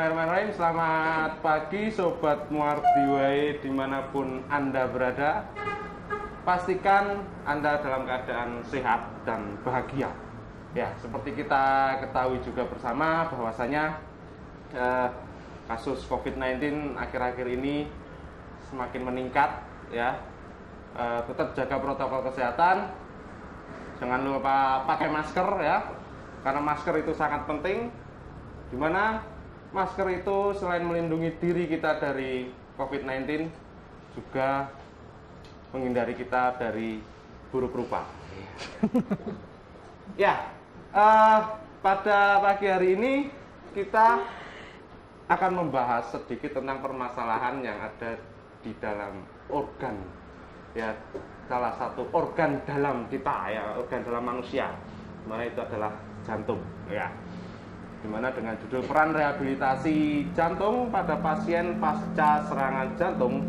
Bismillahirrahmanirrahim. Selamat pagi Sobat Muardiwai dimanapun Anda berada. Pastikan Anda dalam keadaan sehat dan bahagia. Ya, seperti kita ketahui juga bersama bahwasanya kasus COVID-19 akhir-akhir ini semakin meningkat ya. Tetap jaga protokol kesehatan. Jangan lupa pakai masker ya. Karena masker itu sangat penting. Dimana masker itu selain melindungi diri kita dari COVID-19 juga menghindari kita dari buruk rupa. Ya, pada pagi hari ini kita akan membahas sedikit tentang permasalahan yang ada di dalam organ, ya, salah satu organ dalam kita, ya, organ dalam manusia, dimana itu adalah jantung, ya. Dimana dengan judul peran rehabilitasi jantung pada pasien pasca serangan jantung,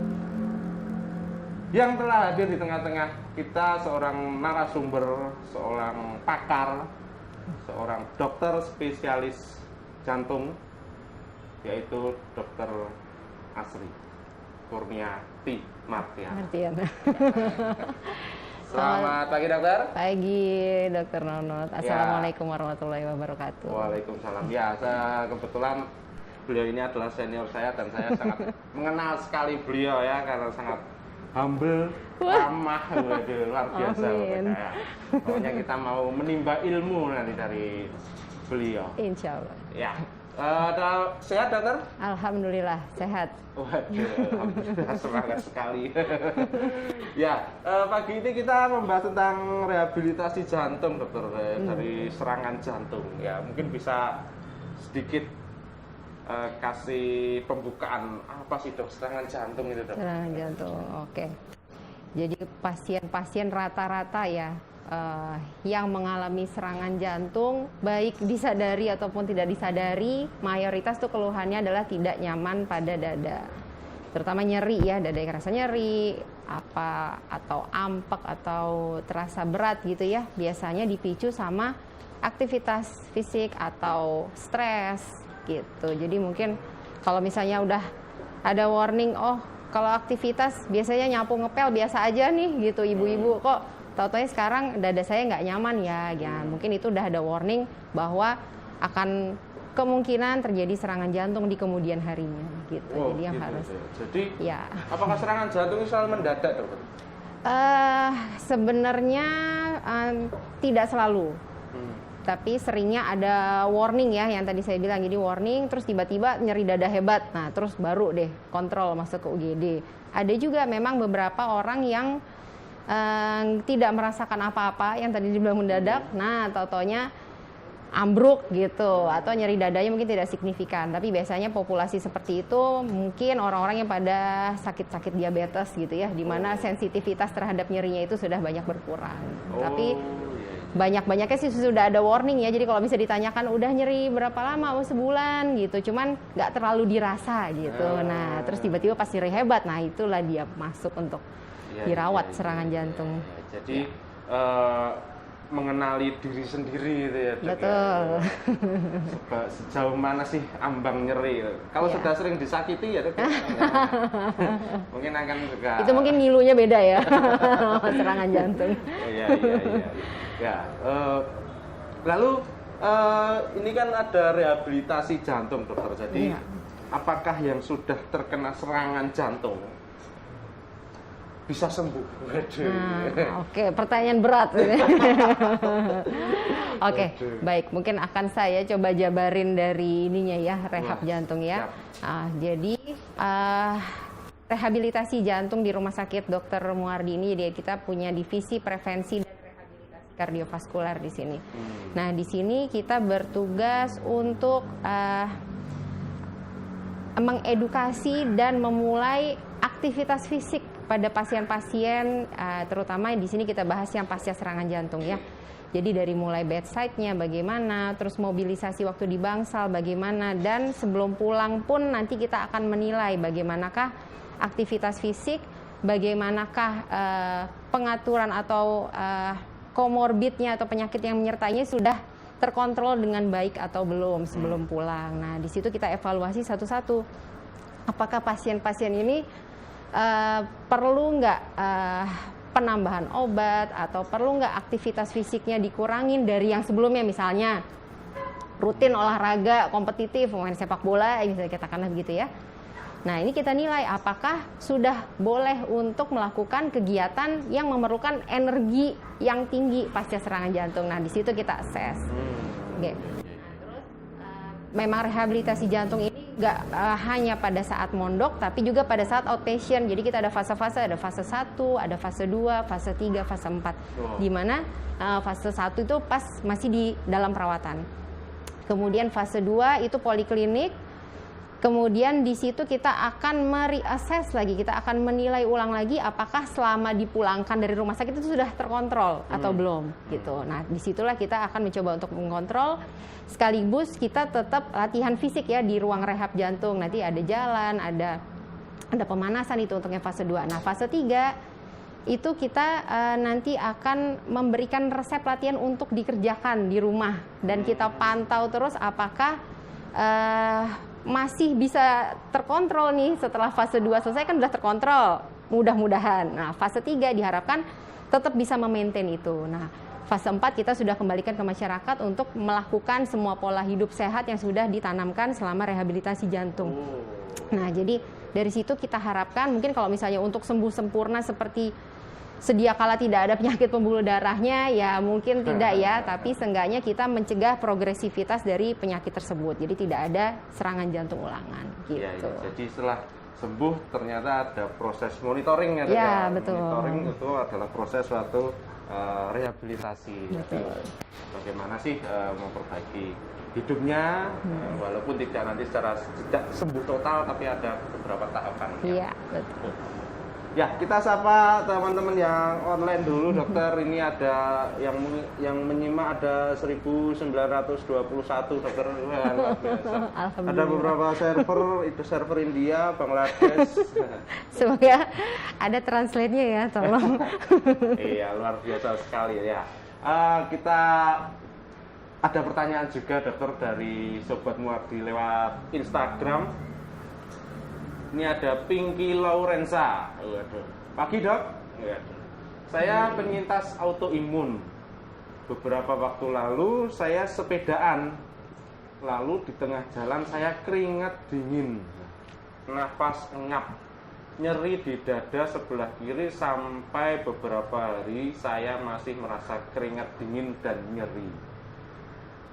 yang telah hadir di tengah-tengah kita seorang narasumber, seorang pakar, seorang dokter spesialis jantung, yaitu Dr. Asri Kurniati Martiana. Selamat pagi dokter. Pagi dokter Nonot. Assalamualaikum warahmatullahi wabarakatuh. Waalaikumsalam. Ya, saya kebetulan beliau ini adalah senior saya dan saya sangat mengenal sekali beliau ya, karena sangat humble, ramah, luar biasa. Ya. Pokoknya kita mau menimba ilmu nanti dari beliau. Insya Allah. Ya. Sehat dokter? Alhamdulillah sehat. Waduh, alhamdulillah semangat sekali. Ya, pagi ini kita membahas tentang rehabilitasi jantung dokter, dari serangan jantung. Ya, mungkin bisa sedikit kasih pembukaan apa sih dok serangan jantung itu dok? Serangan jantung, oke. Jadi pasien-pasien rata-rata ya yang mengalami serangan jantung, baik disadari ataupun tidak disadari, mayoritas tuh keluhannya adalah tidak nyaman pada dada, terutama nyeri ya, dada yang rasa nyeri, atau ampek atau terasa berat gitu ya, biasanya dipicu sama aktivitas fisik atau stres gitu. Jadi mungkin kalau misalnya udah ada warning, oh kalau aktivitas biasanya nyapu ngepel biasa aja nih gitu, ibu-ibu kok tahu-tahu sekarang dada saya nggak nyaman ya, mungkin itu udah ada warning bahwa akan kemungkinan terjadi serangan jantung di kemudian harinya gitu. Oh, jadi yang gitu, harus jadi ya. Apakah serangan jantung selalu mendadak dokter? Sebenarnya tidak selalu, tapi seringnya ada warning ya, yang tadi saya bilang. Jadi warning terus tiba-tiba nyeri dada hebat, nah terus baru deh kontrol masuk ke UGD. Ada juga memang beberapa orang yang tidak merasakan apa-apa yang tadi dibilang mendadak, nah tau-taunya ambruk gitu, atau nyeri dadanya mungkin tidak signifikan. Tapi biasanya populasi seperti itu mungkin orang-orang yang pada sakit-sakit diabetes gitu ya, dimana sensitivitas terhadap nyerinya itu sudah banyak berkurang. Tapi banyak-banyaknya sih sudah ada warning ya, jadi kalau bisa ditanyakan udah nyeri berapa lama, sebulan gitu, cuman nggak terlalu dirasa gitu. Nah terus tiba-tiba pas nyeri hebat, nah itulah dia masuk untuk dirawat serangan jantung. Jadi mengenali diri sendiri gitu ya. Betul. Ya. Sejauh mana sih ambang nyeri? Kalau sudah sering disakiti ya mungkin akan juga. Itu mungkin ngilunya beda ya. Serangan jantung. Iya. Ya. Lalu ini kan ada rehabilitasi jantung dokter. Jadi apakah yang sudah terkena serangan jantung bisa sembuh? Oke, pertanyaan berat. Oke, baik. Mungkin akan saya coba jabarin dari ininya ya, rehab jantung ya. Jadi rehabilitasi jantung di Rumah Sakit Dr. Muardi ini, jadi kita punya divisi prevensi dan rehabilitasi kardiovaskular di sini. Nah, di sini kita bertugas untuk mengedukasi dan memulai aktivitas fisik pada pasien-pasien, terutama di sini kita bahas yang pasca serangan jantung ya. Jadi dari mulai bedside-nya bagaimana, terus mobilisasi waktu di bangsal bagaimana, dan sebelum pulang pun nanti kita akan menilai bagaimanakah aktivitas fisik, bagaimanakah pengaturan atau komorbidnya atau penyakit yang menyertainya sudah terkontrol dengan baik atau belum sebelum pulang. Nah, di situ kita evaluasi satu-satu. Apakah pasien-pasien ini perlu nggak penambahan obat atau perlu nggak aktivitas fisiknya dikurangin dari yang sebelumnya, misalnya rutin olahraga kompetitif, main sepak bola, misalnya katakanlah begitu ya. Nah, ini kita nilai apakah sudah boleh untuk melakukan kegiatan yang memerlukan energi yang tinggi pasca serangan jantung. Nah, di situ kita assess. Oke. Nah, terus memang rehabilitasi jantung ini nggak hanya pada saat mondok, tapi juga pada saat outpatient. Jadi kita ada fase-fase, ada fase 1, ada fase 2, fase 3, fase 4. Di mana fase 1 itu pas masih di dalam perawatan. Kemudian fase 2 itu poliklinik. Kemudian di situ kita akan mereassess lagi, kita akan menilai ulang lagi apakah selama dipulangkan dari rumah sakit itu sudah terkontrol atau belum gitu. Nah, disitulah kita akan mencoba untuk mengontrol, sekaligus kita tetap latihan fisik ya di ruang rehab jantung. Nanti ada jalan, ada pemanasan itu untuk yang fase 2. Nah, fase 3 itu kita nanti akan memberikan resep latihan untuk dikerjakan di rumah dan kita pantau terus apakah masih bisa terkontrol nih setelah fase 2 selesai, kan udah terkontrol mudah-mudahan. Nah, fase 3 diharapkan tetap bisa memaintain itu. Nah, fase 4 kita sudah kembalikan ke masyarakat untuk melakukan semua pola hidup sehat yang sudah ditanamkan selama rehabilitasi jantung. Nah, jadi dari situ kita harapkan mungkin kalau misalnya untuk sembuh sempurna seperti sedia kala tidak ada penyakit pembuluh darahnya, ya mungkin tidak ya, tapi seenggaknya kita mencegah progresivitas dari penyakit tersebut. Jadi tidak ada serangan jantung ulangan gitu. Ya. Jadi setelah sembuh ternyata ada proses monitoring ya. Ya, betul. Monitoring itu adalah proses suatu rehabilitasi. Betul. Bagaimana sih memperbaiki hidupnya walaupun tidak nanti tidak sembuh total, tapi ada beberapa tahapan. Iya, betul. Ya, kita sapa teman-teman yang online dulu, dokter. Ini ada yang menyimak ada 1921, dokter. Luar biasa. Ada beberapa server, itu server India, Bangladesh. Semoga ada translate-nya ya, tolong. Iya, luar biasa sekali ya. Kita ada pertanyaan juga, dokter, dari Sobat Muardi lewat Instagram. Ini ada Pinky Laurensa. Waduh. Pagi, Dok. Waduh. Saya penyintas autoimun. Beberapa waktu lalu saya sepedaan. Lalu di tengah jalan saya keringat dingin. Nafas engap. Nyeri di dada sebelah kiri sampai beberapa hari saya masih merasa keringat dingin dan nyeri.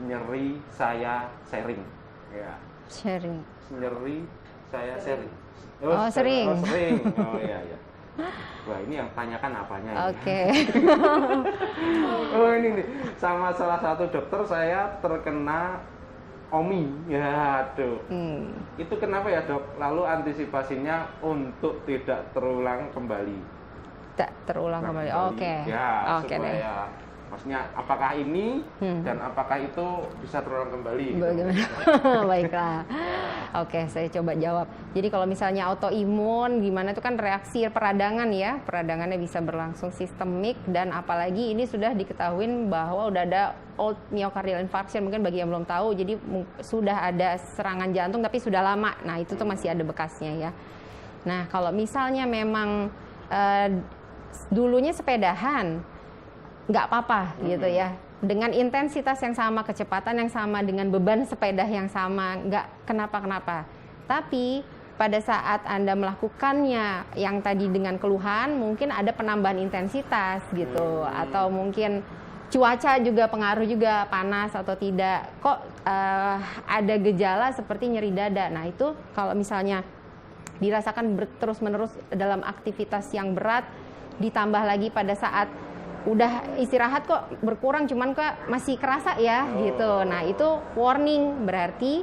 Nyeri saya sering. Ya. Sharing. Nyeri saya sering. Sering. Sering. Oh iya. Wah, ini yang tanyakan apanya ini? Oke. Oh, ini nih. Sama salah satu dokter saya terkena OMI. Ya, aduh. Itu kenapa ya, Dok? Lalu antisipasinya untuk tidak terulang kembali. Tidak terulang kembali. Oke. Ya, oke supaya deh. maksudnya apakah ini dan apakah itu bisa terulang kembali? Bagaimana? Baiklah. Oke, saya coba jawab. Jadi kalau misalnya autoimun gimana, itu kan reaksi peradangan ya. Peradangannya bisa berlangsung sistemik, dan apalagi ini sudah diketahui bahwa udah ada old myocardial infarction, mungkin bagi yang belum tahu. Jadi sudah ada serangan jantung tapi sudah lama. Nah, itu tuh masih ada bekasnya ya. Nah, kalau misalnya memang dulunya sepedahan, nggak apa-apa gitu ya, dengan intensitas yang sama, kecepatan yang sama, dengan beban sepeda yang sama, nggak kenapa-kenapa. Tapi pada saat Anda melakukannya yang tadi dengan keluhan, mungkin ada penambahan intensitas gitu, atau mungkin cuaca juga pengaruh juga, panas atau tidak, kok ada gejala seperti nyeri dada. Nah, itu kalau misalnya dirasakan terus-menerus dalam aktivitas yang berat, ditambah lagi pada saat udah istirahat kok berkurang, cuman kok masih kerasa ya gitu. Nah, itu warning, berarti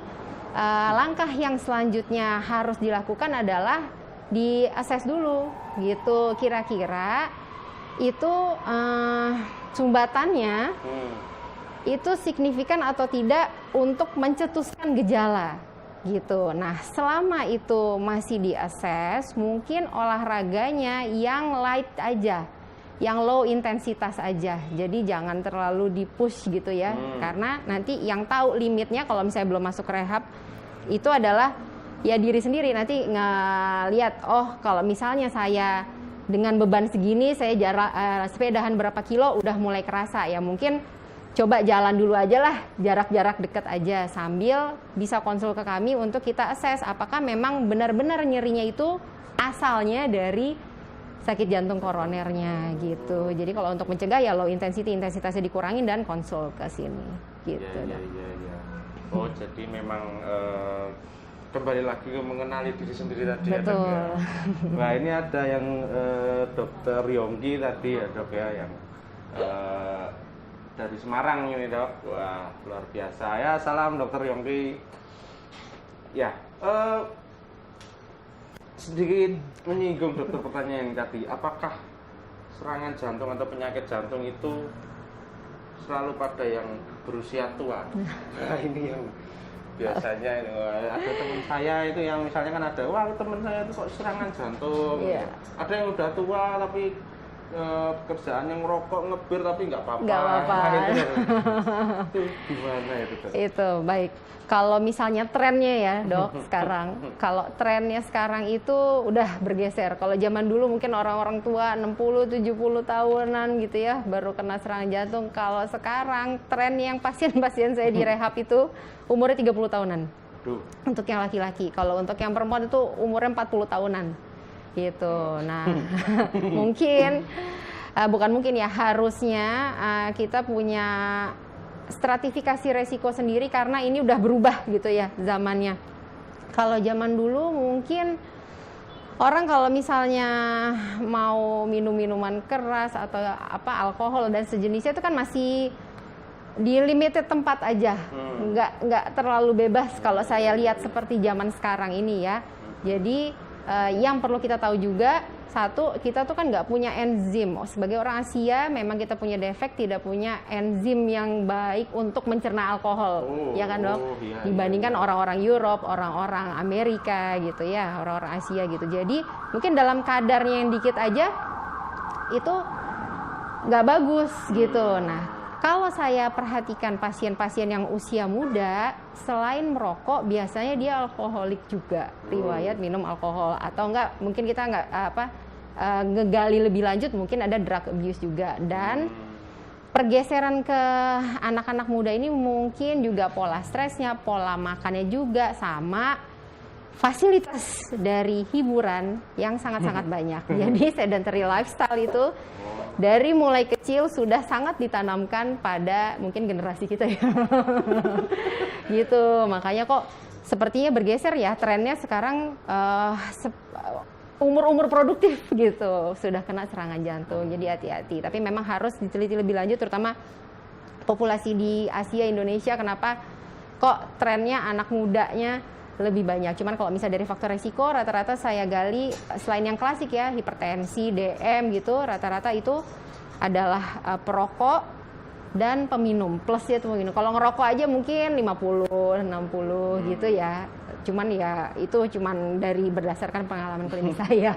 langkah yang selanjutnya harus dilakukan adalah di-assess dulu gitu, kira-kira itu sumbatannya itu signifikan atau tidak untuk mencetuskan gejala gitu. Nah, selama itu masih di-assess, mungkin olahraganya yang light aja. yang low intensitas aja. Jadi jangan terlalu di-push gitu ya. Karena nanti yang tahu limitnya kalau misalnya belum masuk rehab itu adalah ya diri sendiri. Nanti ngeliat, oh kalau misalnya saya dengan beban segini saya sepedahan berapa kilo udah mulai kerasa, ya mungkin coba jalan dulu aja lah, jarak-jarak dekat aja, sambil bisa konsul ke kami untuk kita assess apakah memang benar-benar nyerinya itu asalnya dari sakit jantung koronernya gitu. Jadi kalau untuk mencegah ya low intensity, intensitasnya dikurangin dan konsul ke sini gitu. Ya. Oh jadi memang kembali lagi ke mengenali diri sendiri tadi. Betul. Ya, dok, ya. Nah ini ada yang Dokter Yongki tadi ya dok ya, yang dari Semarang ini dok. Wah luar biasa ya, salam Dokter Yongki. Ya sedikit menyinggung dokter pertanyaan yang tadi, apakah serangan jantung atau penyakit jantung itu selalu pada yang berusia tua? Nah ini yang biasanya ada teman saya itu yang misalnya kan ada, wah teman saya itu kok serangan jantung. Ada yang udah tua tapi kerjaannya ngerokok, ngebir tapi nggak apa-apa. Nggak apa-apa. Itu gimana itu? Itu baik. Kalau misalnya trennya ya dok sekarang, kalau trennya sekarang itu udah bergeser. Kalau zaman dulu mungkin orang-orang tua 60-70 tahunan gitu ya baru kena serangan jantung. Kalau sekarang tren yang pasien-pasien saya di rehab itu umurnya 30 tahunan. Untuk yang laki-laki. Kalau untuk yang perempuan itu umurnya 40 tahunan. Gitu. Nah, bukan mungkin ya, harusnya kita punya stratifikasi resiko sendiri karena ini udah berubah gitu ya zamannya. Kalau zaman dulu mungkin orang kalau misalnya mau minum minuman keras atau alkohol dan sejenisnya itu kan masih di limited tempat aja, nggak terlalu bebas kalau saya lihat seperti zaman sekarang ini ya. Jadi yang perlu kita tahu juga, satu, kita tuh kan nggak punya enzim. Sebagai orang Asia, memang kita punya defek tidak punya enzim yang baik untuk mencerna alkohol, ya kan dok? Dibandingkan orang-orang Europe, orang-orang Amerika gitu ya, orang-orang Asia gitu. Jadi mungkin dalam kadarnya yang dikit aja itu nggak bagus gitu. Nah, kalau saya perhatikan pasien-pasien yang usia muda, selain merokok, biasanya dia alkoholik juga, riwayat minum alkohol, atau enggak, mungkin kita enggak ngegali lebih lanjut, mungkin ada drug abuse juga. Dan pergeseran ke anak-anak muda ini mungkin juga pola stresnya, pola makannya juga, sama fasilitas dari hiburan yang sangat-sangat banyak. Jadi sedentary lifestyle itu dari mulai kecil sudah sangat ditanamkan pada mungkin generasi kita ya. Gitu, makanya kok sepertinya bergeser ya trennya sekarang, umur-umur produktif gitu sudah kena serangan jantung. Jadi hati-hati, tapi memang harus diteliti lebih lanjut, terutama populasi di Asia, Indonesia. Kenapa kok trennya anak mudanya lebih banyak? Cuman kalau misalnya dari faktor resiko, rata-rata saya gali selain yang klasik ya, hipertensi, DM gitu, rata-rata itu adalah perokok dan peminum, plus ya peminum. Kalau ngerokok aja mungkin 50, 60 gitu ya. Cuman ya itu cuman dari berdasarkan pengalaman klinis saya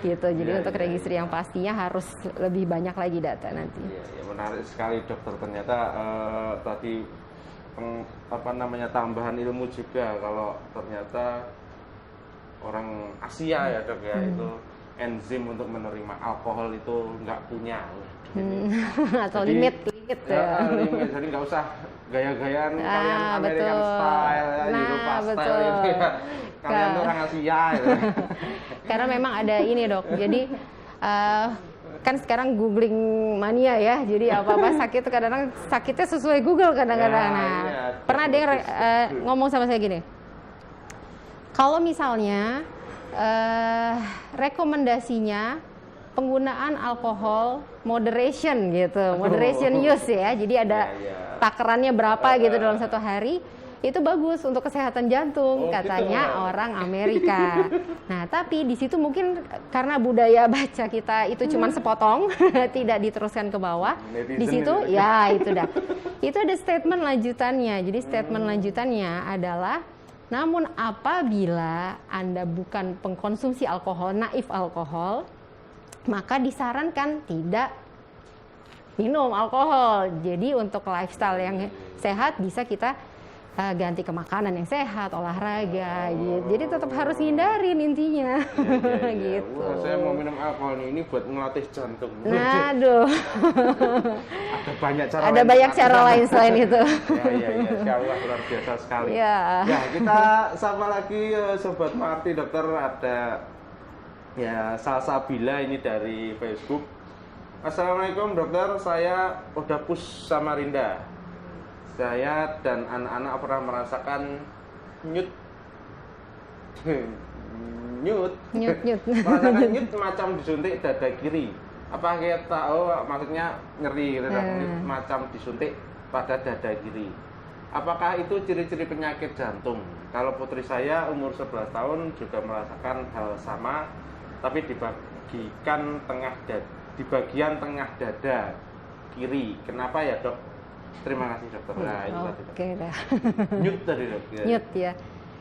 gitu. Jadi untuk registry yang pastinya harus lebih banyak lagi data nanti. Ya, menarik sekali dokter. Ternyata tadi tambahan ilmu juga, kalau ternyata orang Asia ya dok ya, itu enzim untuk menerima alkohol itu nggak punya. Atau limit ya. Limit, jadi nggak usah gaya-gayaan kalian American style, Eropa style itu ya. Kalian tuh orang Asia gitu. Karena memang ada ini dok, jadi kan sekarang googling mania ya, jadi apa-apa sakit kadang-kadang sakitnya sesuai Google kadang-kadang. Pernah ada yang ngomong sama saya gini, kalau misalnya rekomendasinya penggunaan alkohol moderation gitu, moderation use ya, jadi ada takarannya berapa gitu dalam satu hari, itu bagus untuk kesehatan jantung, katanya gitu. Orang Amerika. Nah, tapi di situ mungkin karena budaya baca kita itu cuma sepotong, tidak diteruskan ke bawah. Di situ ya itu dah. Itu ada statement lanjutannya. Jadi statement lanjutannya adalah, namun apabila Anda bukan pengkonsumsi alkohol, naif alkohol, maka disarankan tidak minum alkohol. Jadi untuk lifestyle yang sehat bisa kita ganti ke makanan yang sehat, olahraga gitu. Jadi tetap harus hindarin intinya. Gitu. Wah, saya mau minum alkohol ini buat ngelatih jantung. Nah, aduh. Ada banyak cara. Ada banyak cara lain selain itu. Iya. Insya Allah luar biasa sekali. Ya. Ya, kita sapa lagi Sobat Marti Dokter, ada ya Salsabila ini dari Facebook. Assalamualaikum dokter, saya udah push sama Rinda. Saya dan anak-anak pernah merasakan nyut merasakan nyut macam disuntik dada kiri. Apa kita tahu maksudnya nyeri gitu, nyut macam disuntik pada dada kiri. Apakah itu ciri-ciri penyakit jantung? Kalau putri saya umur 11 tahun juga merasakan hal sama, tapi di bagian tengah dada kiri. Kenapa ya dok? Terima kasih dokter. Nah, Oke dah. Nyut tadi dok. Nyut ya.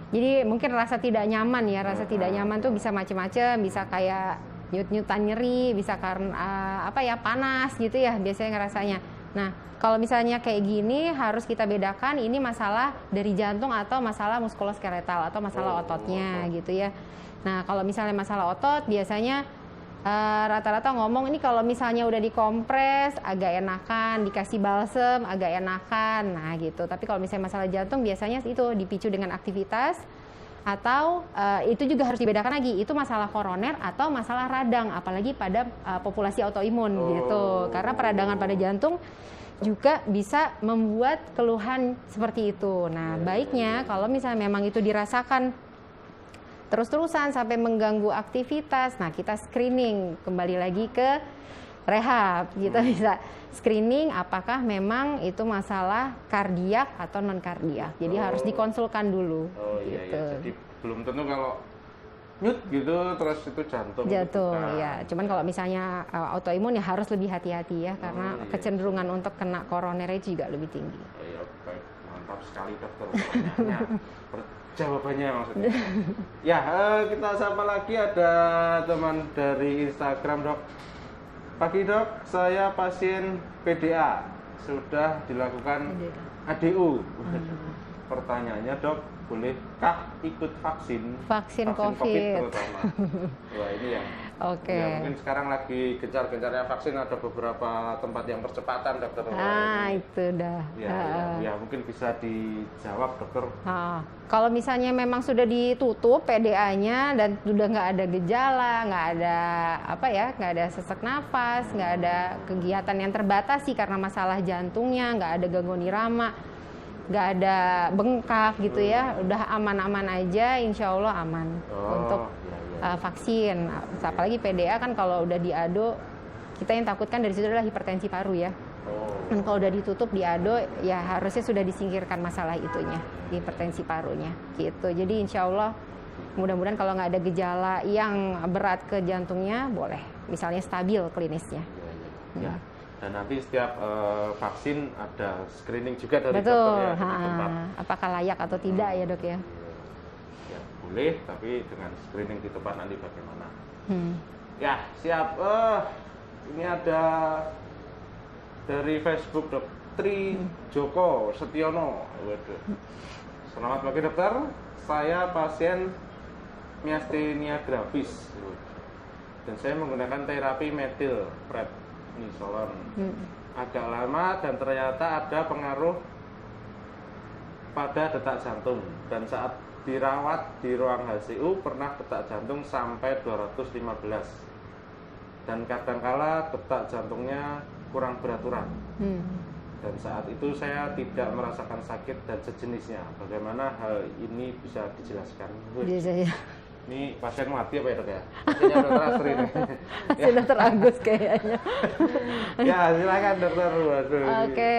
Jadi mungkin rasa tidak nyaman ya, rasa tidak nyaman tuh bisa macam-macam, bisa kayak nyut-nyutan nyeri, bisa karena panas gitu ya biasanya ngerasanya. Nah, kalau misalnya kayak gini harus kita bedakan ini masalah dari jantung atau masalah muskuloskeletal atau masalah ototnya gitu ya. Nah, kalau misalnya masalah otot biasanya rata-rata ngomong ini kalau misalnya udah dikompres agak enakan, dikasih balsem agak enakan, nah gitu. Tapi kalau misalnya masalah jantung biasanya itu dipicu dengan aktivitas atau itu juga harus dibedakan lagi, itu masalah koroner atau masalah radang, apalagi pada populasi autoimun gitu. Karena peradangan pada jantung juga bisa membuat keluhan seperti itu. Nah, baiknya kalau misalnya memang itu dirasakan terus-terusan sampai mengganggu aktivitas, nah kita screening, kembali lagi ke rehab. Kita bisa screening apakah memang itu masalah kardiak atau non kardiak. Jadi harus dikonsulkan dulu. Iya. Jadi belum tentu kalau nyut gitu terus itu jantung. Jantung, ya. Cuman kalau misalnya autoimun ya harus lebih hati-hati ya, karena kecenderungan untuk kena koroner juga lebih tinggi. Iya, baik. Mantap sekali dokter. Jawabannya maksudnya. Ya, kita sapa lagi, ada teman dari Instagram dok. Pagi dok, saya pasien PDA, sudah dilakukan ADU. Pertanyaannya dok, bolehkah ikut vaksin COVID terutama? Wah ini ya. Oke. Ya, mungkin sekarang lagi gencar-gencarnya vaksin, ada beberapa tempat yang percepatan dokter. Itu dah. Ya, mungkin bisa dijawab dokter. Kalau misalnya memang sudah ditutup PDA-nya dan sudah nggak ada gejala, nggak ada sesak nafas, nggak ada kegiatan yang terbatasi karena masalah jantungnya, nggak ada gangguan irama, nggak ada bengkak gitu ya, udah aman-aman aja, insya Allah aman untuk vaksin. Apalagi PDA kan kalau udah diado, kita yang takutkan dari situ adalah hipertensi paru ya. Dan kalau udah ditutup diado, ya harusnya sudah disingkirkan masalah itunya, hipertensi parunya gitu. Jadi insya Allah mudah-mudahan kalau nggak ada gejala yang berat ke jantungnya, boleh misalnya stabil klinisnya. Ya. Dan nanti setiap vaksin ada screening juga dari dokter ya, di tempat. Apakah layak atau tidak ya dok ya? Ya boleh, tapi dengan screening di tempat nanti bagaimana? Ya siap. Ini ada dari Facebook dok, Tri Joko Setiono. Waduh. Selamat pagi dokter, saya pasien miastenia gravis dan saya menggunakan terapi metil prednisolon. Agak lama dan ternyata ada pengaruh pada detak jantung, dan saat dirawat di ruang HCU pernah detak jantung sampai 215 dan kadangkala detak jantungnya kurang beraturan. Dan saat itu saya tidak merasakan sakit dan sejenisnya. Bagaimana hal ini bisa dijelaskan? Ini pasien mati apa ya dok ya? Pasiennya dokter Astri ini. Pasien dokter Agus kayaknya. Ya silakan dokter. Oke.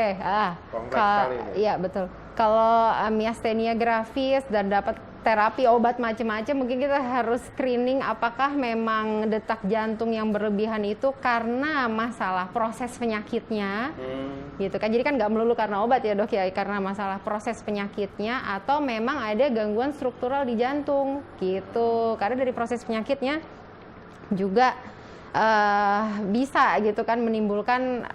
Kompleks sekali ini. Iya betul. Kalau miastenia gravis dan dapat terapi obat macam-macam, mungkin kita harus screening apakah memang detak jantung yang berlebihan itu karena masalah proses penyakitnya, gitu kan. Jadi kan nggak melulu karena obat ya dok ya, karena masalah proses penyakitnya atau memang ada gangguan struktural di jantung, gitu. Karena dari proses penyakitnya juga bisa gitu kan menimbulkan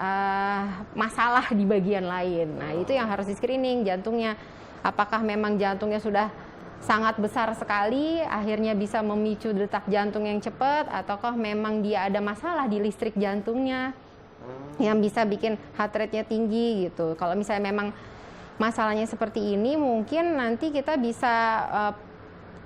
masalah di bagian lain. Nah, itu yang harus di screening jantungnya. Apakah memang jantungnya sudah sangat besar sekali, akhirnya bisa memicu detak jantung yang cepat, ataukah memang dia ada masalah di listrik jantungnya yang bisa bikin heart rate-nya tinggi gitu. Kalau misalnya memang masalahnya seperti ini, mungkin nanti kita bisa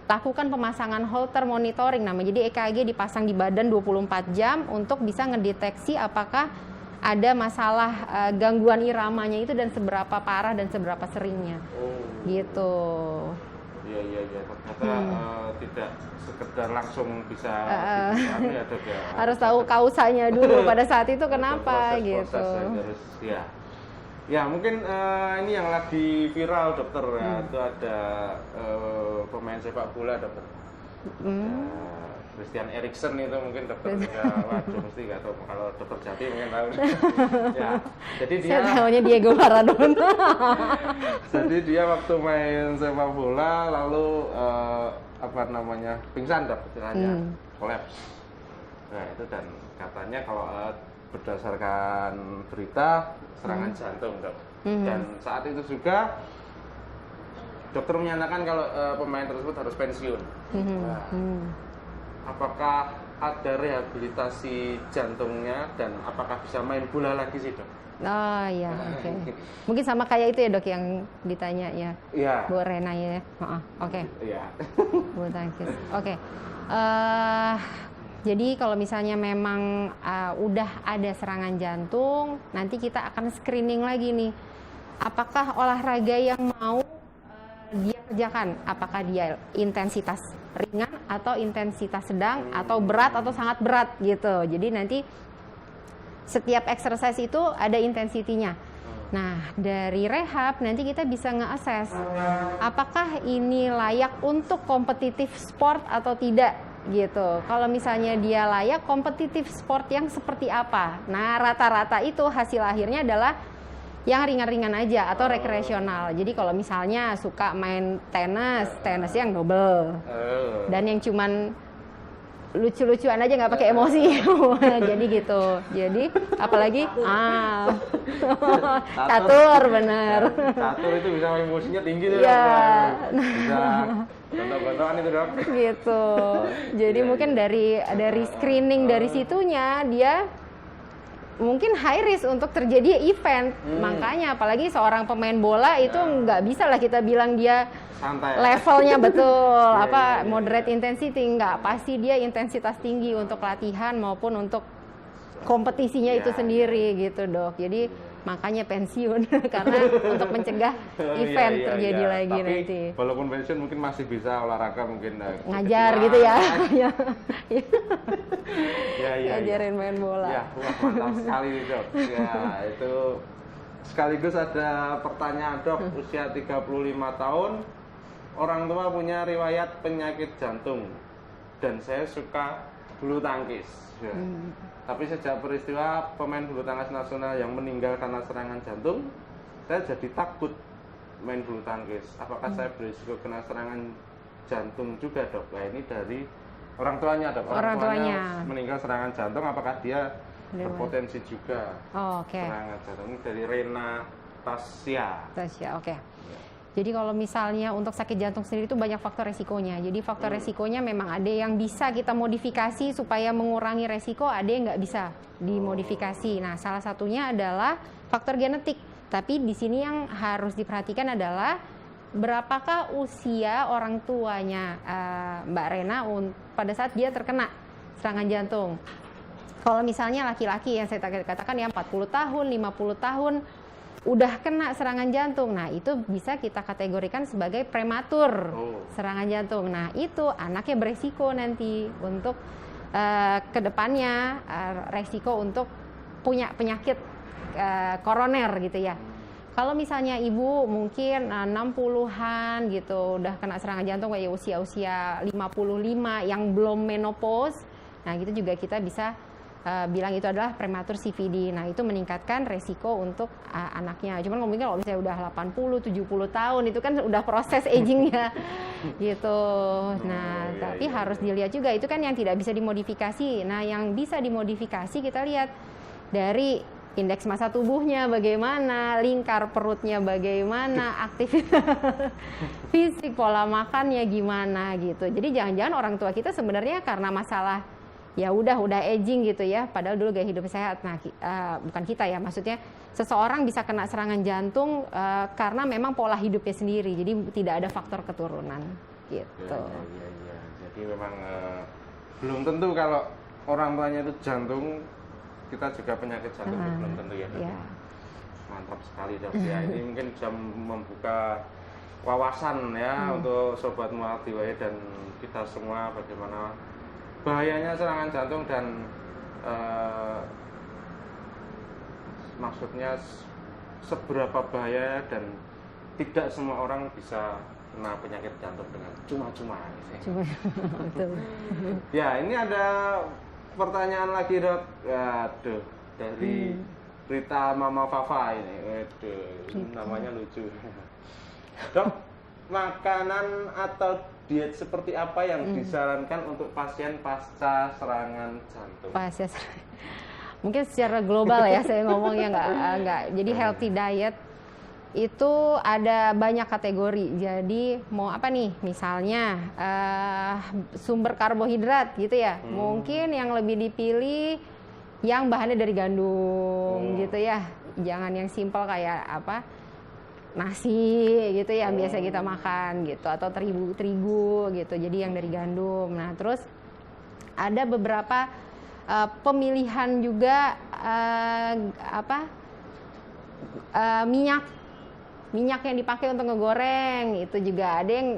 lakukan pemasangan Holter monitoring namanya. Jadi EKG dipasang di badan 24 jam untuk bisa ngedeteksi apakah ada masalah gangguan iramanya itu dan seberapa parah dan seberapa seringnya. Gitu. Iya. Ternyata tidak sekedar langsung bisa ya, Dok ya. Harus tahu kausanya dulu pada saat itu kenapa gitu. Harus ya mungkin ini yang lagi viral dokter ya, itu ada pemain sepak bola dokter. Christian Eriksen itu mungkin dokter ya, waduh mesti nggak tahu kalau dokter Jati mungkin tahu. Ya, jadi dia. Saya tahunya Diego Maradona. Jadi dia waktu main sepak bola lalu pingsan dok istilahnya, kolaps. Nah itu dan katanya kalau berdasarkan berita serangan jantung dok. Dan saat itu juga dokter menyatakan kalau pemain tersebut harus pensiun. Apakah ada rehabilitasi jantungnya dan apakah bisa main bola lagi sih dok? Oh iya, oke. Mungkin sama kayak itu ya dok yang ditanya ya, Bu Rena ya. Oke. Iya. Bulu tangkis. Oke. Jadi kalau misalnya memang udah ada serangan jantung, nanti kita akan screening lagi nih. Apakah olahraga yang mau dia kerjakan, apakah dia intensitas ringan atau intensitas sedang atau berat atau sangat berat gitu. Jadi nanti setiap exercise itu ada intensitinya. Nah, dari rehab nanti kita bisa nge-assess apakah ini layak untuk kompetitif sport atau tidak gitu. Kalau misalnya dia layak kompetitif sport yang seperti apa? Nah, rata-rata itu hasil akhirnya adalah yang ringan-ringan aja atau rekreasional. Jadi kalau misalnya suka main tenis yang double. Dan yang cuman lucu-lucuan aja nggak pakai emosi. Jadi gitu. Jadi apalagi catur bener. Catur itu bisa emosinya tinggi tuh. Iya. Bisa gontok-gontokan itu dok. Gitu. Jadi mungkin dari screening dari situnya dia mungkin high risk untuk terjadi event. Makanya apalagi seorang pemain bola itu nggak bisa lah kita bilang dia santai. Levelnya betul moderate intensity, nggak, pasti dia intensitas tinggi untuk latihan maupun untuk kompetisinya itu sendiri gitu dok. Jadi makanya pensiun karena untuk mencegah event terjadi lagi. Tapi nanti walaupun pensiun mungkin masih bisa olahraga mungkin ngajar gitu ya. Ngajarin main bola. Ya, mantap sekali dok. Ya, itu sekaligus ada pertanyaan dok, usia 35 tahun, orang tua punya riwayat penyakit jantung dan saya suka bulu tangkis. Ya. Tapi sejak peristiwa pemain bulu tangkis nasional yang meninggal karena serangan jantung, saya jadi takut main bulu tangkis. Apakah saya berisiko kena serangan jantung juga dok? Nah ini dari orang tuanya dok. Orang tuanya meninggal serangan jantung, apakah dia berpotensi juga serangan jantung? Ini dari Rena Tasya. Oke. Jadi kalau misalnya untuk sakit jantung sendiri itu banyak faktor resikonya. Jadi faktor resikonya memang ada yang bisa kita modifikasi supaya mengurangi resiko, ada yang nggak bisa dimodifikasi. Nah, salah satunya adalah faktor genetik. Tapi di sini yang harus diperhatikan adalah berapakah usia orang tuanya Mbak Rena pada saat dia terkena serangan jantung. Kalau misalnya laki-laki yang saya katakan ya 40 tahun, 50 tahun, udah kena serangan jantung, nah itu bisa kita kategorikan sebagai prematur serangan jantung. Nah itu anaknya beresiko nanti untuk kedepannya resiko untuk punya penyakit koroner gitu ya. Kalau misalnya ibu mungkin 60-an gitu udah kena serangan jantung kayak usia-usia 55 yang belum menopause, nah gitu juga kita bisa bilang itu adalah prematur CVD. Nah, itu meningkatkan resiko untuk anaknya. Cuman ngomongin kalau misalnya udah 80, 70 tahun itu kan udah proses agingnya gitu. Nah, tapi harus dilihat juga itu kan yang tidak bisa dimodifikasi. Nah, yang bisa dimodifikasi kita lihat dari indeks massa tubuhnya bagaimana, lingkar perutnya bagaimana, aktivitas fisik, pola makannya gimana gitu. Jadi jangan-jangan orang tua kita sebenarnya karena masalah ya udah aging gitu ya, padahal dulu gaya hidup sehat. Nah, bukan kita ya, maksudnya seseorang bisa kena serangan jantung karena memang pola hidupnya sendiri, jadi tidak ada faktor keturunan gitu. Ya. Jadi memang belum tentu kalau orang tuanya itu jantung, kita juga penyakit jantung, belum tentu ya. Mantap sekali Dok ya, ini mungkin bisa membuka wawasan ya untuk Sobat Muhaltiwai dan kita semua bagaimana bahayanya serangan jantung dan maksudnya seberapa bahaya dan tidak semua orang bisa kena penyakit jantung dengan cuma-cuma. Betul. Ya, ini ada pertanyaan lagi Dok. Aduh, dari Rita Mama Fafa ini. Waduh, namanya lucu. Dok, makanan atau diet seperti apa yang disarankan untuk pasien pasca serangan jantung? Mungkin secara global ya saya ngomongnya nggak. Jadi healthy diet itu ada banyak kategori. Jadi mau apa nih? Misalnya sumber karbohidrat gitu ya. Mungkin yang lebih dipilih yang bahannya dari gandum gitu ya. Jangan yang simpel kayak apa? Nasi gitu ya, biasa kita makan gitu, atau terigu gitu, jadi yang dari gandum. Nah, terus ada beberapa pemilihan juga minyak yang dipakai untuk ngegoreng itu juga ada yang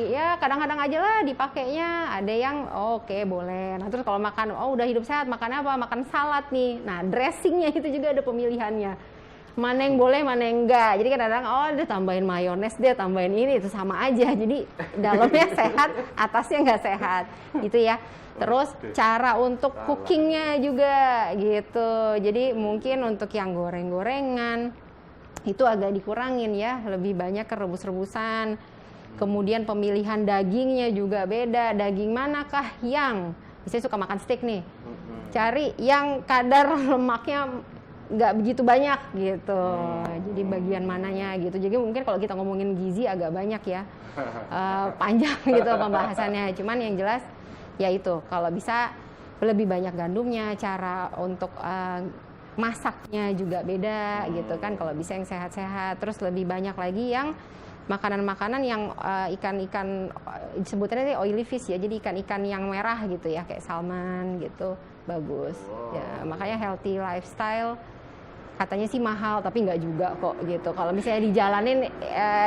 ya kadang-kadang aja lah dipakainya, ada yang oke, boleh. Nah, terus kalau makan udah hidup sehat, makan apa? Makan salad nih. Nah, dressingnya itu juga ada pemilihannya. Mana yang boleh, mana yang enggak. Jadi kadang-kadang dia tambahin mayones, dia tambahin ini, itu sama aja. Jadi dalamnya sehat, atasnya nggak sehat, gitu ya. Terus cara untuk cookingnya juga gitu. Jadi mungkin untuk yang goreng-gorengan itu agak dikurangin ya, lebih banyak ke rebus-rebusan. Kemudian pemilihan dagingnya juga beda. Daging manakah yang, saya suka makan steak nih, cari yang kadar lemaknya nggak begitu banyak gitu. Jadi bagian mananya gitu. Jadi mungkin kalau kita ngomongin gizi agak banyak ya, panjang gitu pembahasannya. Cuman yang jelas ya itu, kalau bisa lebih banyak gandumnya, cara untuk masaknya juga beda gitu kan. Kalau bisa yang sehat-sehat. Terus lebih banyak lagi yang makanan-makanan yang ikan-ikan, sebutannya oily fish ya. Jadi ikan-ikan yang merah gitu ya, kayak salmon gitu. Bagus. Ya, makanya healthy lifestyle katanya sih mahal, tapi nggak juga kok gitu. Kalau misalnya dijalanin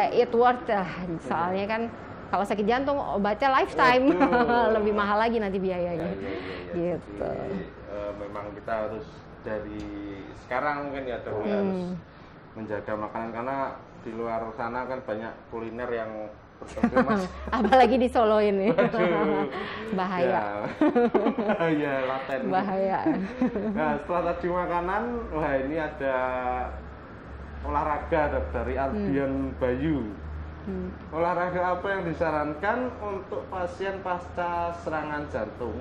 it worth lah. Soalnya kan kalau sakit jantung obatnya lifetime, lebih mahal lagi nanti biayanya. Gitu. Jadi, memang kita harus dari sekarang mungkin ya Dok, harus menjaga makanan, karena di luar sana kan banyak kuliner yang apalagi di Solo ini. Bahaya. Ya, laten. Bahaya. Nah, setelah tadi makanan, wah ini ada olahraga dari Ardian Bayu. Olahraga apa yang disarankan untuk pasien pasca serangan jantung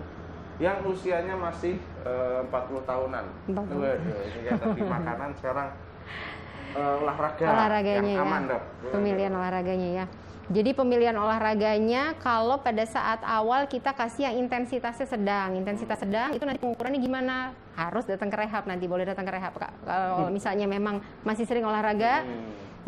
yang usianya masih 40 tahunan? Waduh, ini kayak tadi makanan, sekarang olahraganya yang aman, Dok. Pemilihan olahraganya ya. Jadi pemilihan olahraganya kalau pada saat awal kita kasih yang intensitasnya sedang. Intensitas sedang itu nanti pengukurannya gimana? Harus datang ke rehab, nanti boleh datang ke rehab. Kalau misalnya memang masih sering olahraga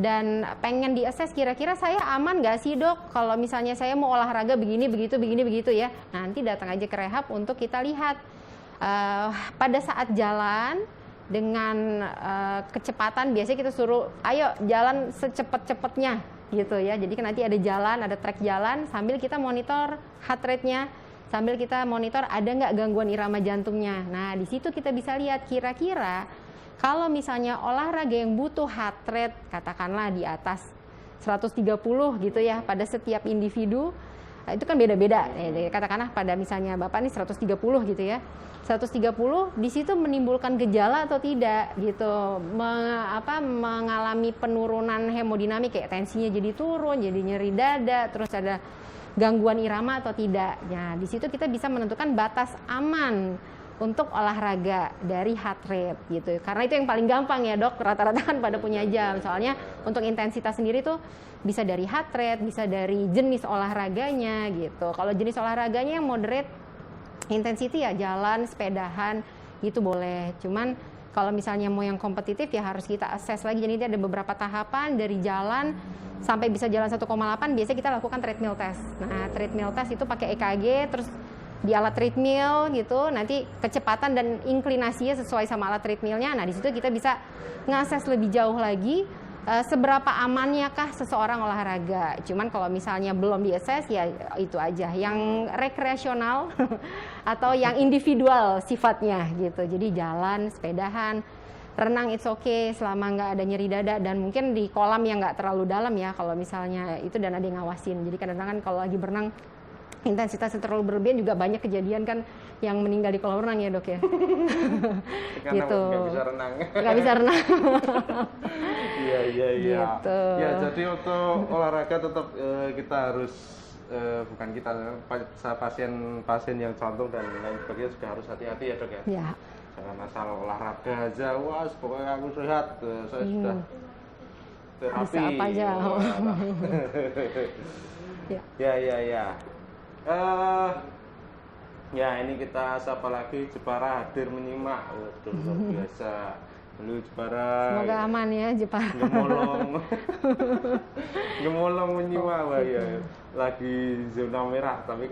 dan pengen di-assess kira-kira saya aman nggak sih Dok? Kalau misalnya saya mau olahraga begini, begitu ya. Nanti datang aja ke rehab untuk kita lihat. Pada saat jalan dengan kecepatan, biasanya kita suruh, ayo jalan secepat-cepatnya. Gitu ya, jadi kan nanti ada jalan, ada track jalan, sambil kita monitor heart rate-nya, sambil kita monitor ada nggak gangguan irama jantungnya. Nah, di situ kita bisa lihat kira-kira kalau misalnya olahraga yang butuh heart rate katakanlah di atas 130 gitu ya pada setiap individu, Nah, itu kan beda-beda. Katakanlah pada misalnya Bapak nih 130 gitu ya. 130 di situ menimbulkan gejala atau tidak gitu. Mengalami penurunan hemodinamik kayak tensinya jadi turun, jadi nyeri dada, terus ada gangguan irama atau tidak. Nah, di situ kita bisa menentukan batas aman untuk olahraga dari heart rate gitu. Karena itu yang paling gampang ya, Dok. Rata-rata kan pada punya jam. Soalnya untuk intensitas sendiri tuh bisa dari heart rate, bisa dari jenis olahraganya gitu. Kalau jenis olahraganya yang moderate intensity ya jalan, sepedahan gitu boleh. Cuman kalau misalnya mau yang kompetitif ya harus kita assess lagi. Jadi ada beberapa tahapan dari jalan sampai bisa jalan 1,8 biasanya kita lakukan treadmill test. Nah, treadmill test itu pakai EKG terus di alat treadmill gitu, nanti kecepatan dan inklinasinya sesuai sama alat treadmillnya. Nah, di situ kita bisa ngakses lebih jauh lagi seberapa amannya kah seseorang olahraga. Cuman kalau misalnya belum di-assess ya itu aja yang rekreasional atau yang individual sifatnya gitu. Jadi jalan, sepedahan, renang it's okay selama nggak ada nyeri dada dan mungkin di kolam yang nggak terlalu dalam ya kalau misalnya itu dan ada yang ngawasin. Jadi kadang-kadang kalau lagi berenang intensitasnya terlalu berlebihan juga banyak kejadian kan yang meninggal di kolam renang ya, Dok ya. Karena gitu. nggak bisa renang. Nggak bisa renang. Iya. Gitu. Ya, jadi untuk olahraga tetap kita harus bukan kita, pasien yang jantung dan lain sebagainya juga harus hati-hati ya, Dok ya. Ya. Jangan asal olahraga aja, wah pokoknya aku sehat, saya sudah terapi. Bisa apa aja. Ya. Ya ini kita sapa lagi Jepara hadir menyimak. Waduh, luar biasa. Halo Jepara. Semoga aman ya Jepara. Gemolong menyimak. Wah ya, lagi zona merah tapi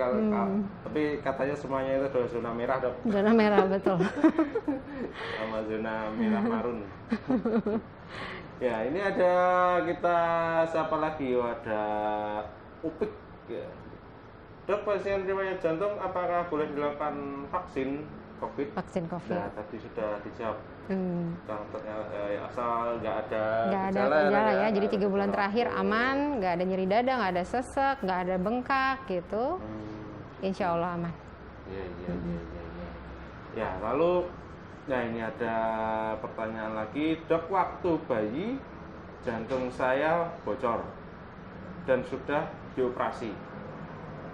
tapi katanya semuanya itu adalah zona merah, Dok. Zona merah betul. Sama zona merah marun. Ya, ini ada kita siapa lagi? Ada Upik ya. Dok, pasien riwayat jantung apakah boleh dilakukan vaksin COVID? Vaksin COVID. Nah, tadi sudah dijawab. Ya, asal nggak ada gejala ya. Jadi 3 bulan terakhir aman, nggak ada nyeri dada, nggak ada sesek, nggak ada bengkak gitu. Insya Allah aman. Iya. Ya, lalu nah ini ada pertanyaan lagi, Dok, waktu bayi jantung saya bocor dan sudah dioperasi.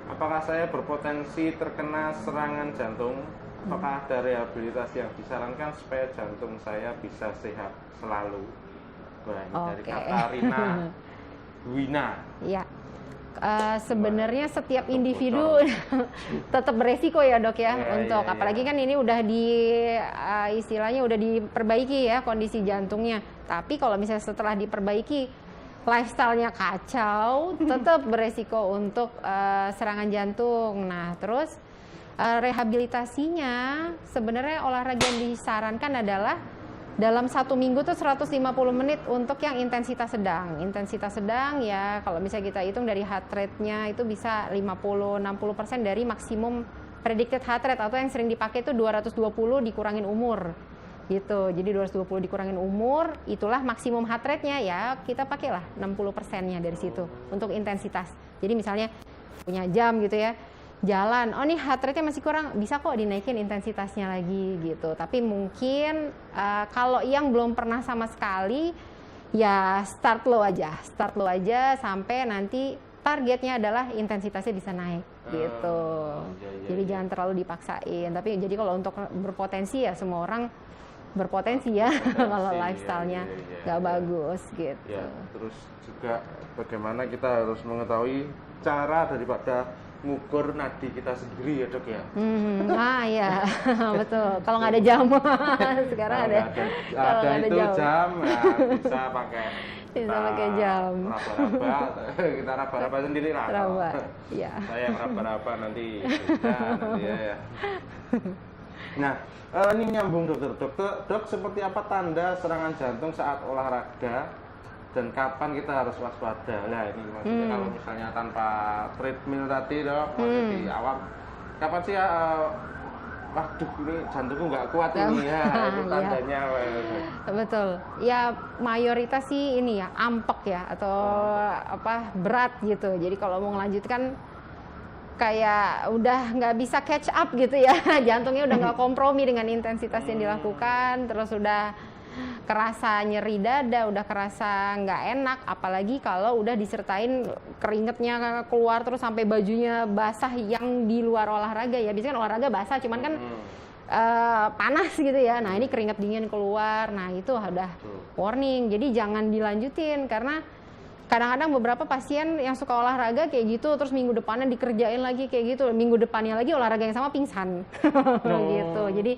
Apakah saya berpotensi terkena serangan jantung? Apakah ada rehabilitasi yang disarankan supaya jantung saya bisa sehat selalu? Wah, ini dari Katarina Wina. Ya. Sebenarnya setiap individu tetap beresiko ya, Dok ya, untuk apalagi kan ini udah istilahnya udah diperbaiki ya kondisi jantungnya. Tapi kalau misalnya setelah diperbaiki lifestyle-nya kacau, tetap beresiko untuk serangan jantung. Nah, terus rehabilitasinya sebenarnya olahraga yang disarankan adalah dalam 1 minggu tuh 150 menit untuk yang intensitas sedang. Intensitas sedang ya kalau misalnya kita hitung dari heart rate-nya itu bisa 50-60% dari maksimum predicted heart rate atau yang sering dipakai itu 220 dikurangin umur. Gitu. Jadi 220 dikurangin umur, itulah maksimum heart rate-nya ya, kita pakailah 60%-nya dari situ untuk intensitas. Jadi misalnya punya jam gitu ya, jalan, oh nih heart rate-nya masih kurang, bisa kok dinaikin intensitasnya lagi gitu. Tapi mungkin kalau yang belum pernah sama sekali, ya start low aja sampai nanti targetnya adalah intensitasnya bisa naik gitu. Jadi jangan terlalu dipaksain. Tapi jadi kalau untuk berpotensi ya semua orang berpotensi ya kalau lifestyle-nya nggak bagus gitu. Ya, terus juga bagaimana kita harus mengetahui cara daripada mengukur nadi kita sendiri ya, Dok ya. Ya betul. Kalau nggak ada jam sekarang ada itu jam ya bisa pakai jam. Raba-raba kita raba-raba sendiri lah. Ya. Saya raba-raba nanti ya. Nah, ini nyambung Dok, seperti apa tanda serangan jantung saat olahraga dan kapan kita harus waspada? Nah, ini maksudnya kalau misalnya tanpa treadmill tadi, Dok, di awam, kapan sih waduh ini jantungku nggak kuat ini ya, itu tandanya. Betul. Ya mayoritas sih ini ya ampek ya atau berat gitu. Jadi kalau mau melanjutkan kayak udah nggak bisa catch up gitu ya. Jantungnya udah nggak kompromi dengan intensitas yang dilakukan, terus udah kerasa nyeri dada, udah kerasa nggak enak, apalagi kalau udah disertain keringetnya keluar terus sampai bajunya basah yang di luar olahraga ya. Biasanya kan olahraga basah, cuman kan panas gitu ya. Nah ini keringet dingin keluar, nah itu udah warning. Jadi jangan dilanjutin, karena kadang-kadang beberapa pasien yang suka olahraga kayak gitu, terus minggu depannya dikerjain lagi kayak gitu, minggu depannya lagi olahraga yang sama pingsan. Gitu. Jadi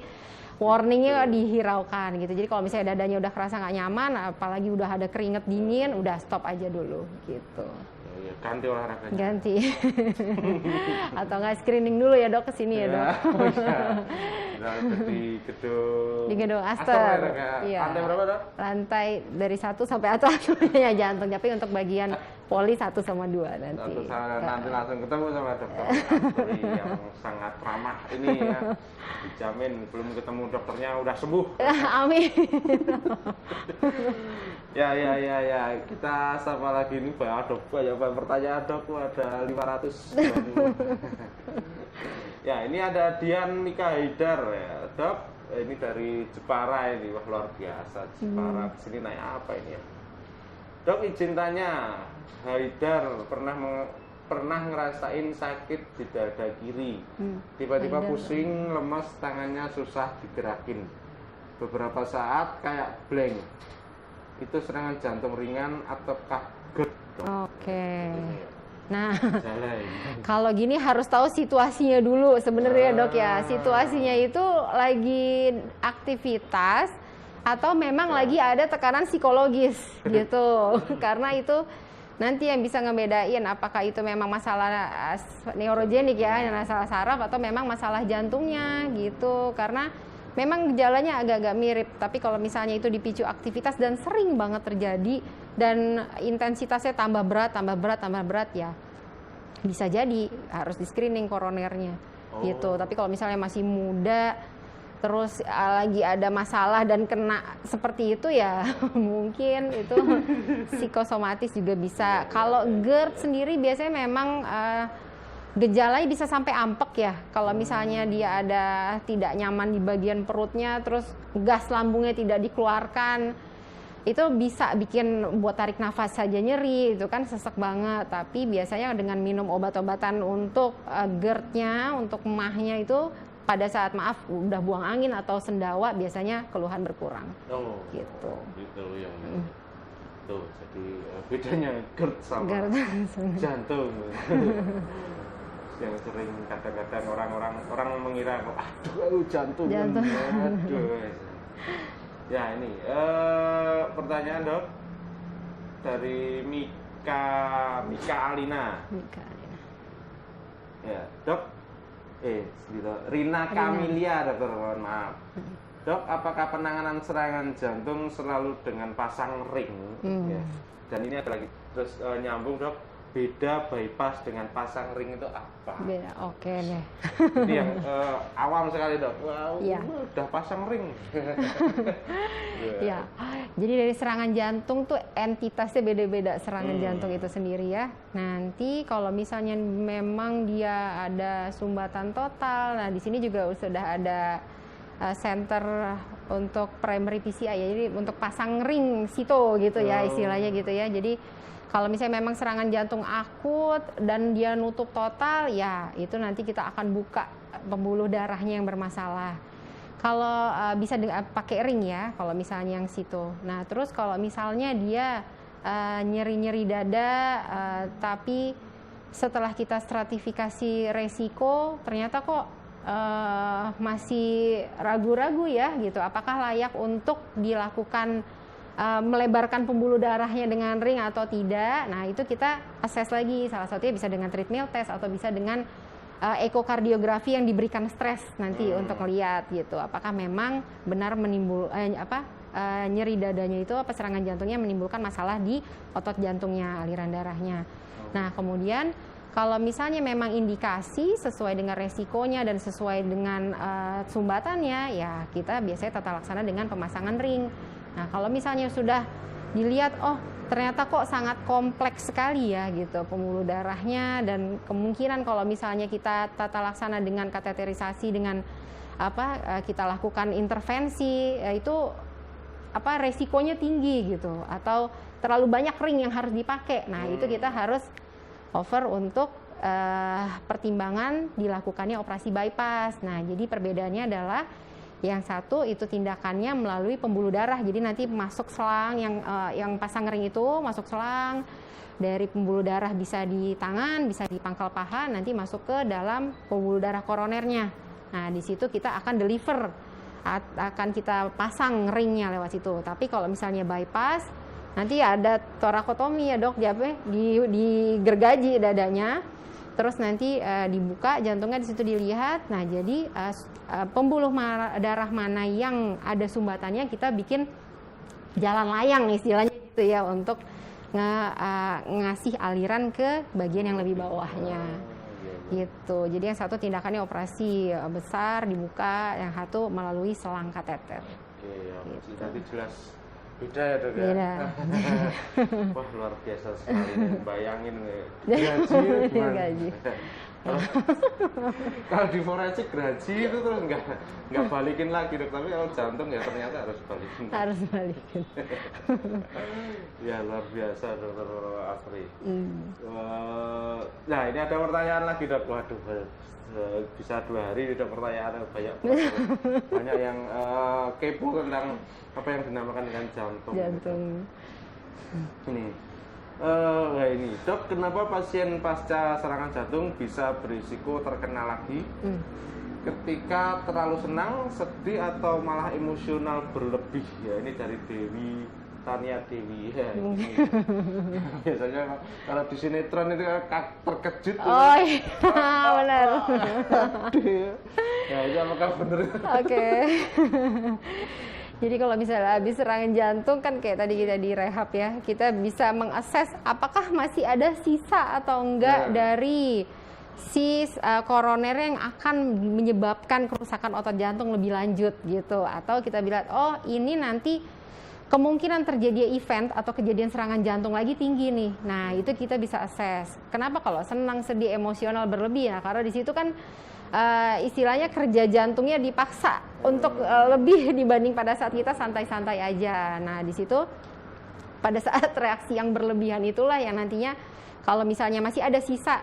warningnya dihiraukan gitu. Jadi kalau misalnya dadanya udah kerasa nggak nyaman, apalagi udah ada keringet dingin, udah stop aja dulu gitu. Ganti olahraganya. Ganti. Atau nggak screening dulu ya dok, kesini ya dok. Di gedung Aster. Iya. Lantai berapa dok? Lantai dari 1 sampai atas ya jantung. Tapi untuk bagian poli 1 sama 2 nanti. Nanti langsung ketemu sama dokter Astri yang sangat ramah ini ya. Dijamin belum ketemu dokternya udah sembuh. Amin. Ya. Kita sama lagi ini banyak pertanyaan dok. Ada 500. Ya, ini ada Dian Mika Haidar ya, dok. Ini dari Jepara ini, wah luar biasa. Jepara kesini naik apa ini ya? Dok, izin tanya, Haidar pernah ngerasain sakit di dada kiri, tiba-tiba pusing, lemas, tangannya susah digerakin, beberapa saat kayak blank. Itu serangan jantung ringan ataukah GERD? Oke. Nah, kalau gini harus tahu situasinya dulu sebenarnya dok ya. Situasinya itu lagi aktivitas atau memang lagi ada tekanan psikologis gitu. Karena itu nanti yang bisa ngebedain apakah itu memang masalah neurogenik ya, masalah saraf, atau memang masalah jantungnya gitu. Karena memang gejalanya agak-agak mirip, tapi kalau misalnya itu dipicu aktivitas dan sering banget terjadi dan intensitasnya tambah berat ya, bisa jadi harus di screening koronernya gitu. Tapi kalau misalnya masih muda terus lagi ada masalah dan kena seperti itu ya mungkin itu psikosomatis juga bisa. Kalau GERD sendiri biasanya memang gejalanya bisa sampai ampek ya. Kalau misalnya dia ada tidak nyaman di bagian perutnya, terus gas lambungnya tidak dikeluarkan, itu bisa bikin buat tarik nafas saja nyeri, itu kan sesek banget. Tapi biasanya dengan minum obat-obatan untuk GERD-nya, untuk emahnya itu pada saat udah buang angin atau sendawa, biasanya keluhan berkurang. Gitu. Gitu ya. Tuh, jadi bedanya GERD sama jantung. Yang sering kadang-kadang orang mengira aduh jantung. Aduh. Ya ini pertanyaan dok dari Mika Alina. Ya dok, Rina Kamilia dokter, mohon maaf. Dok, apakah penanganan serangan jantung selalu dengan pasang ring? Ya. Dan ini ada lagi terus nyambung dok, beda bypass dengan pasang ring itu apa? Beda, oke deh. Jadi yang awam sekali dok, wow, ya. Udah pasang ring. Ya, jadi dari serangan jantung tuh entitasnya beda-beda serangan jantung itu sendiri ya. Nanti kalau misalnya memang dia ada sumbatan total, nah di sini juga sudah ada center untuk primary PCI ya, jadi untuk pasang ring sito gitu ya istilahnya gitu ya. Jadi kalau misalnya memang serangan jantung akut dan dia nutup total, ya itu nanti kita akan buka pembuluh darahnya yang bermasalah. Kalau bisa pakai ring ya, kalau misalnya yang situ. Nah terus kalau misalnya dia nyeri-nyeri dada, tapi setelah kita stratifikasi resiko, ternyata kok masih ragu-ragu ya gitu, apakah layak untuk dilakukan melebarkan pembuluh darahnya dengan ring atau tidak. Nah itu kita assess lagi, salah satunya bisa dengan treadmill test atau bisa dengan ekokardiografi yang diberikan stres nanti untuk melihat gitu, apakah memang benar nyeri dadanya itu, apa serangan jantungnya menimbulkan masalah di otot jantungnya, aliran darahnya. Nah kemudian kalau misalnya memang indikasi sesuai dengan resikonya dan sesuai dengan sumbatannya, ya kita biasanya tata laksana dengan pemasangan ring. Nah kalau misalnya sudah dilihat, oh ternyata kok sangat kompleks sekali ya gitu pembuluh darahnya, dan kemungkinan kalau misalnya kita tata laksana dengan kateterisasi, dengan kita lakukan intervensi, itu resikonya tinggi gitu, atau terlalu banyak ring yang harus dipakai. Nah itu kita harus over untuk pertimbangan dilakukannya operasi bypass. Nah jadi perbedaannya adalah yang satu itu tindakannya melalui pembuluh darah, jadi nanti masuk selang yang pasang ring itu masuk selang dari pembuluh darah, bisa di tangan, bisa di pangkal paha, nanti masuk ke dalam pembuluh darah koronernya. Nah di situ kita akan deliver, akan kita pasang ringnya lewat situ. Tapi kalau misalnya bypass, nanti ada torakotomi ya dok, di gergaji dadanya, terus nanti dibuka jantungnya, di situ dilihat. Nah jadi pembuluh darah mana yang ada sumbatannya, kita bikin jalan layang istilahnya gitu ya, untuk ngasih aliran ke bagian yang lebih bawahnya gitu. Jadi yang satu tindakannya operasi besar dibuka, yang satu melalui selang kateter. Oke ya, gitu. Nanti jelas beda ya dok ya. Beda. Wah luar biasa sekali nih, bayangin gaji gaji. Kalau di forensik gaji itu terus nggak balikin lagi dok, tapi kalau jantung ya ternyata harus balikin. Harus balikin. Ya luar biasa dokter Asri. Nah ini ada pertanyaan lagi dok, waduh bisa 2 hari dok pertanyaan banyak yang kepo tentang apa yang dinamakan dengan jantung. Ini Nah ini dok, kenapa pasien pasca serangan jantung bisa berisiko terkena lagi ketika terlalu senang, sedih, atau malah emosional berlebih? Ya ini dari Tania Dewi ya. Biasanya kalau di sinetron itu terkejut. Oh iya, benar. Ya itu apakah benar? Oke. Jadi kalau misalnya habis serangan jantung kan kayak tadi kita di rehab ya, kita bisa mengakses apakah masih ada sisa atau enggak dari si koroner yang akan menyebabkan kerusakan otot jantung lebih lanjut gitu. Atau kita bilang, oh ini nanti kemungkinan terjadi event atau kejadian serangan jantung lagi tinggi nih. Nah itu kita bisa akses. Kenapa kalau senang, sedih, emosional berlebih? Nah karena di situ kan istilahnya kerja jantungnya dipaksa untuk lebih dibanding pada saat kita santai-santai aja. Nah di situ pada saat reaksi yang berlebihan itulah yang nantinya kalau misalnya masih ada sisa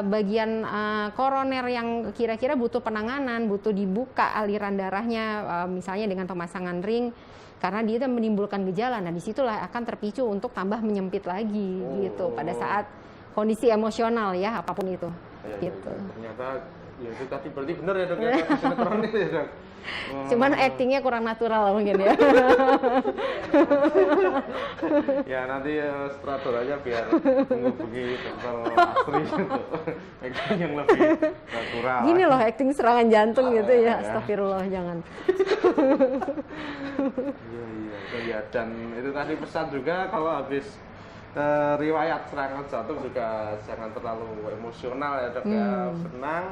bagian koroner yang kira-kira butuh penanganan, butuh dibuka aliran darahnya, misalnya dengan pemasangan ring, karena dia itu menimbulkan gejala. Nah disitulah akan terpicu untuk tambah menyempit lagi gitu pada saat kondisi emosional ya, apapun itu. Gitu. Ternyata ya itu tadi berarti benar ya dok ya, sinetron itu ya dok. Cuman actingnya kurang natural mungkin ya. Ya nanti sutradara biar menghubungi dokter Asri gitu. Acting yang lebih natural. Gini loh acting serangan jantung gitu ya. Astagfirullah jangan. Iya. Dan itu tadi pesan juga kalau habis riwayat serangan jantung juga jangan terlalu emosional ya dok ya. Senang,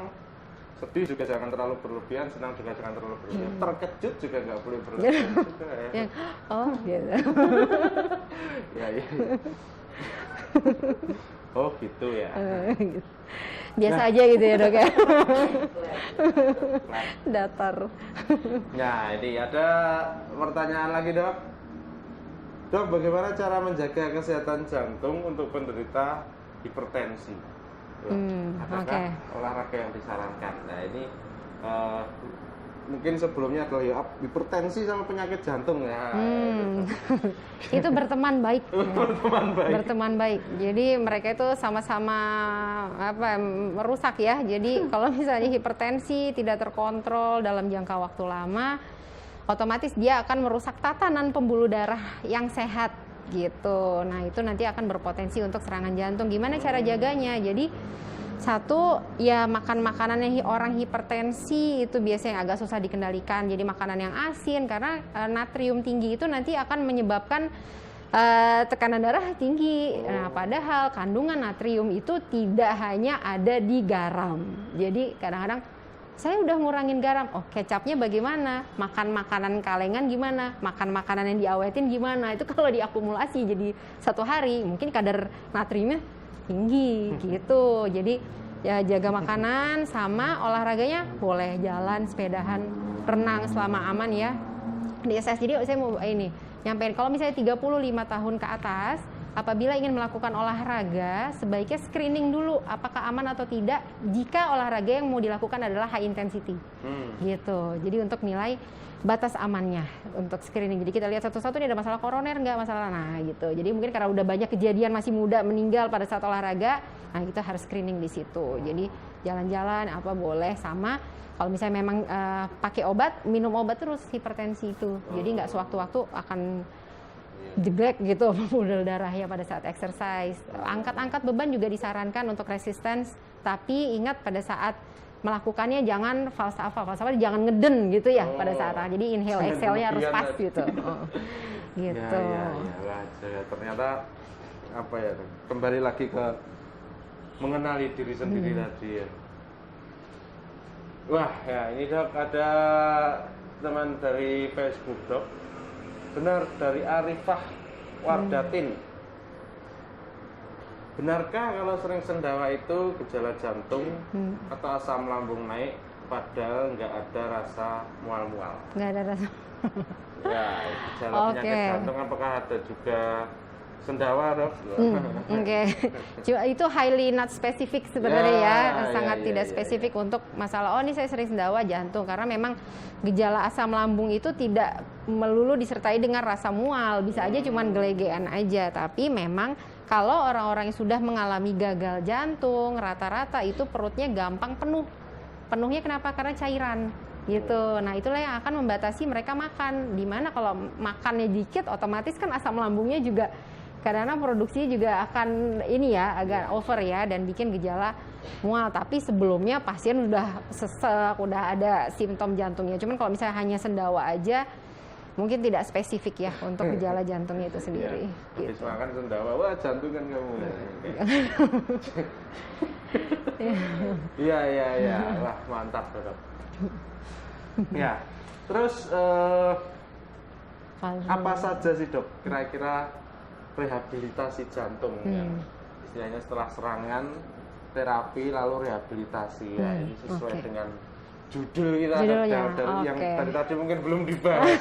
sedih juga jangan terlalu berlebihan, senang juga jangan terlalu berlebihan, terkejut juga nggak boleh berlebihan juga ya. Oh gitu. Ya. Oh gitu ya. Biasa aja gitu ya dok ya. Datar. Nah ini ada pertanyaan lagi dok. Dok, bagaimana cara menjaga kesehatan jantung untuk penderita hipertensi? Adakah olahraga yang disarankan? Nah ini mungkin sebelumnya adalah ya, hipertensi sama penyakit jantung ya. Itu berteman baik. Berteman baik. Jadi mereka itu sama-sama merusak ya. Jadi kalau misalnya hipertensi tidak terkontrol dalam jangka waktu lama, otomatis dia akan merusak tatanan pembuluh darah yang sehat gitu. Nah itu nanti akan berpotensi untuk serangan jantung. Gimana cara jaganya? Jadi satu ya makan makanan yang orang hipertensi itu biasanya agak susah dikendalikan. Jadi makanan yang asin karena natrium tinggi itu nanti akan menyebabkan tekanan darah tinggi. Nah padahal kandungan natrium itu tidak hanya ada di garam. Jadi kadang-kadang saya udah ngurangin garam. Oh, kecapnya bagaimana? Makan makanan kalengan gimana? Makan makanan yang diawetin gimana? Itu kalau diakumulasi jadi satu hari, mungkin kadar natriumnya tinggi gitu. Jadi ya jaga makanan sama olahraganya boleh jalan, sepedahan, renang selama aman ya. Di SS jadi saya mau ini nyampein kalau misalnya 35 tahun ke atas apabila ingin melakukan olahraga, sebaiknya screening dulu apakah aman atau tidak jika olahraga yang mau dilakukan adalah high intensity. Gitu. Jadi untuk nilai batas amannya untuk screening. Jadi kita lihat satu-satu ini ada masalah koroner nggak masalah. Nah gitu. Jadi mungkin karena udah banyak kejadian masih muda meninggal pada saat olahraga, nah kita harus screening di situ. Jadi jalan-jalan apa boleh sama kalau misalnya memang pakai obat, minum obat terus hipertensi itu. Jadi nggak sewaktu-waktu akan jeblek gitu pembuluh darahnya pada saat exercise. Angkat-angkat beban juga disarankan untuk resistance, tapi ingat pada saat melakukannya jangan falsafah jangan ngeden gitu ya pada saat. Jadi inhale exhale-nya harus pas gitu. Gitu. Ya, ternyata apa ya? Kembali lagi ke mengenali diri sendiri tadi ya. Wah, ya ini Dok ada teman dari Facebook Dok. Benar dari Arifah Wardatin. Benarkah kalau sering sendawa itu gejala jantung atau asam lambung naik padahal nggak ada rasa mual-mual? Nggak ada rasa. Ya, gejala penyakit jantung apakah ada juga sendawa, Dok? Oke. Itu highly not specific sebenarnya ya, sangat tidak spesifik untuk masalah ini saya sering sendawa jantung karena memang gejala asam lambung itu tidak melulu disertai dengan rasa mual, bisa aja cuman gelegean aja, tapi memang kalau orang-orang yang sudah mengalami gagal jantung rata-rata itu perutnya gampang penuh. Penuhnya kenapa? Karena cairan gitu. Nah itulah yang akan membatasi mereka makan. Dimana kalau makannya dikit otomatis kan asam lambungnya juga karena produksinya juga akan ini ya agak over ya dan bikin gejala mual. Tapi sebelumnya pasien udah sesek, udah ada simptom jantungnya. Cuman kalau misalnya hanya sendawa aja mungkin tidak spesifik ya untuk gejala jantungnya itu sendiri. Habis makan sendawa, wah jantung kan kamu. Iya. Wah mantap Dok. Ya, terus apa saja sih Dok kira-kira rehabilitasi jantung yang istilahnya setelah serangan terapi lalu rehabilitasi ya ini sesuai dengan judul kita yang tadi mungkin belum dibahas.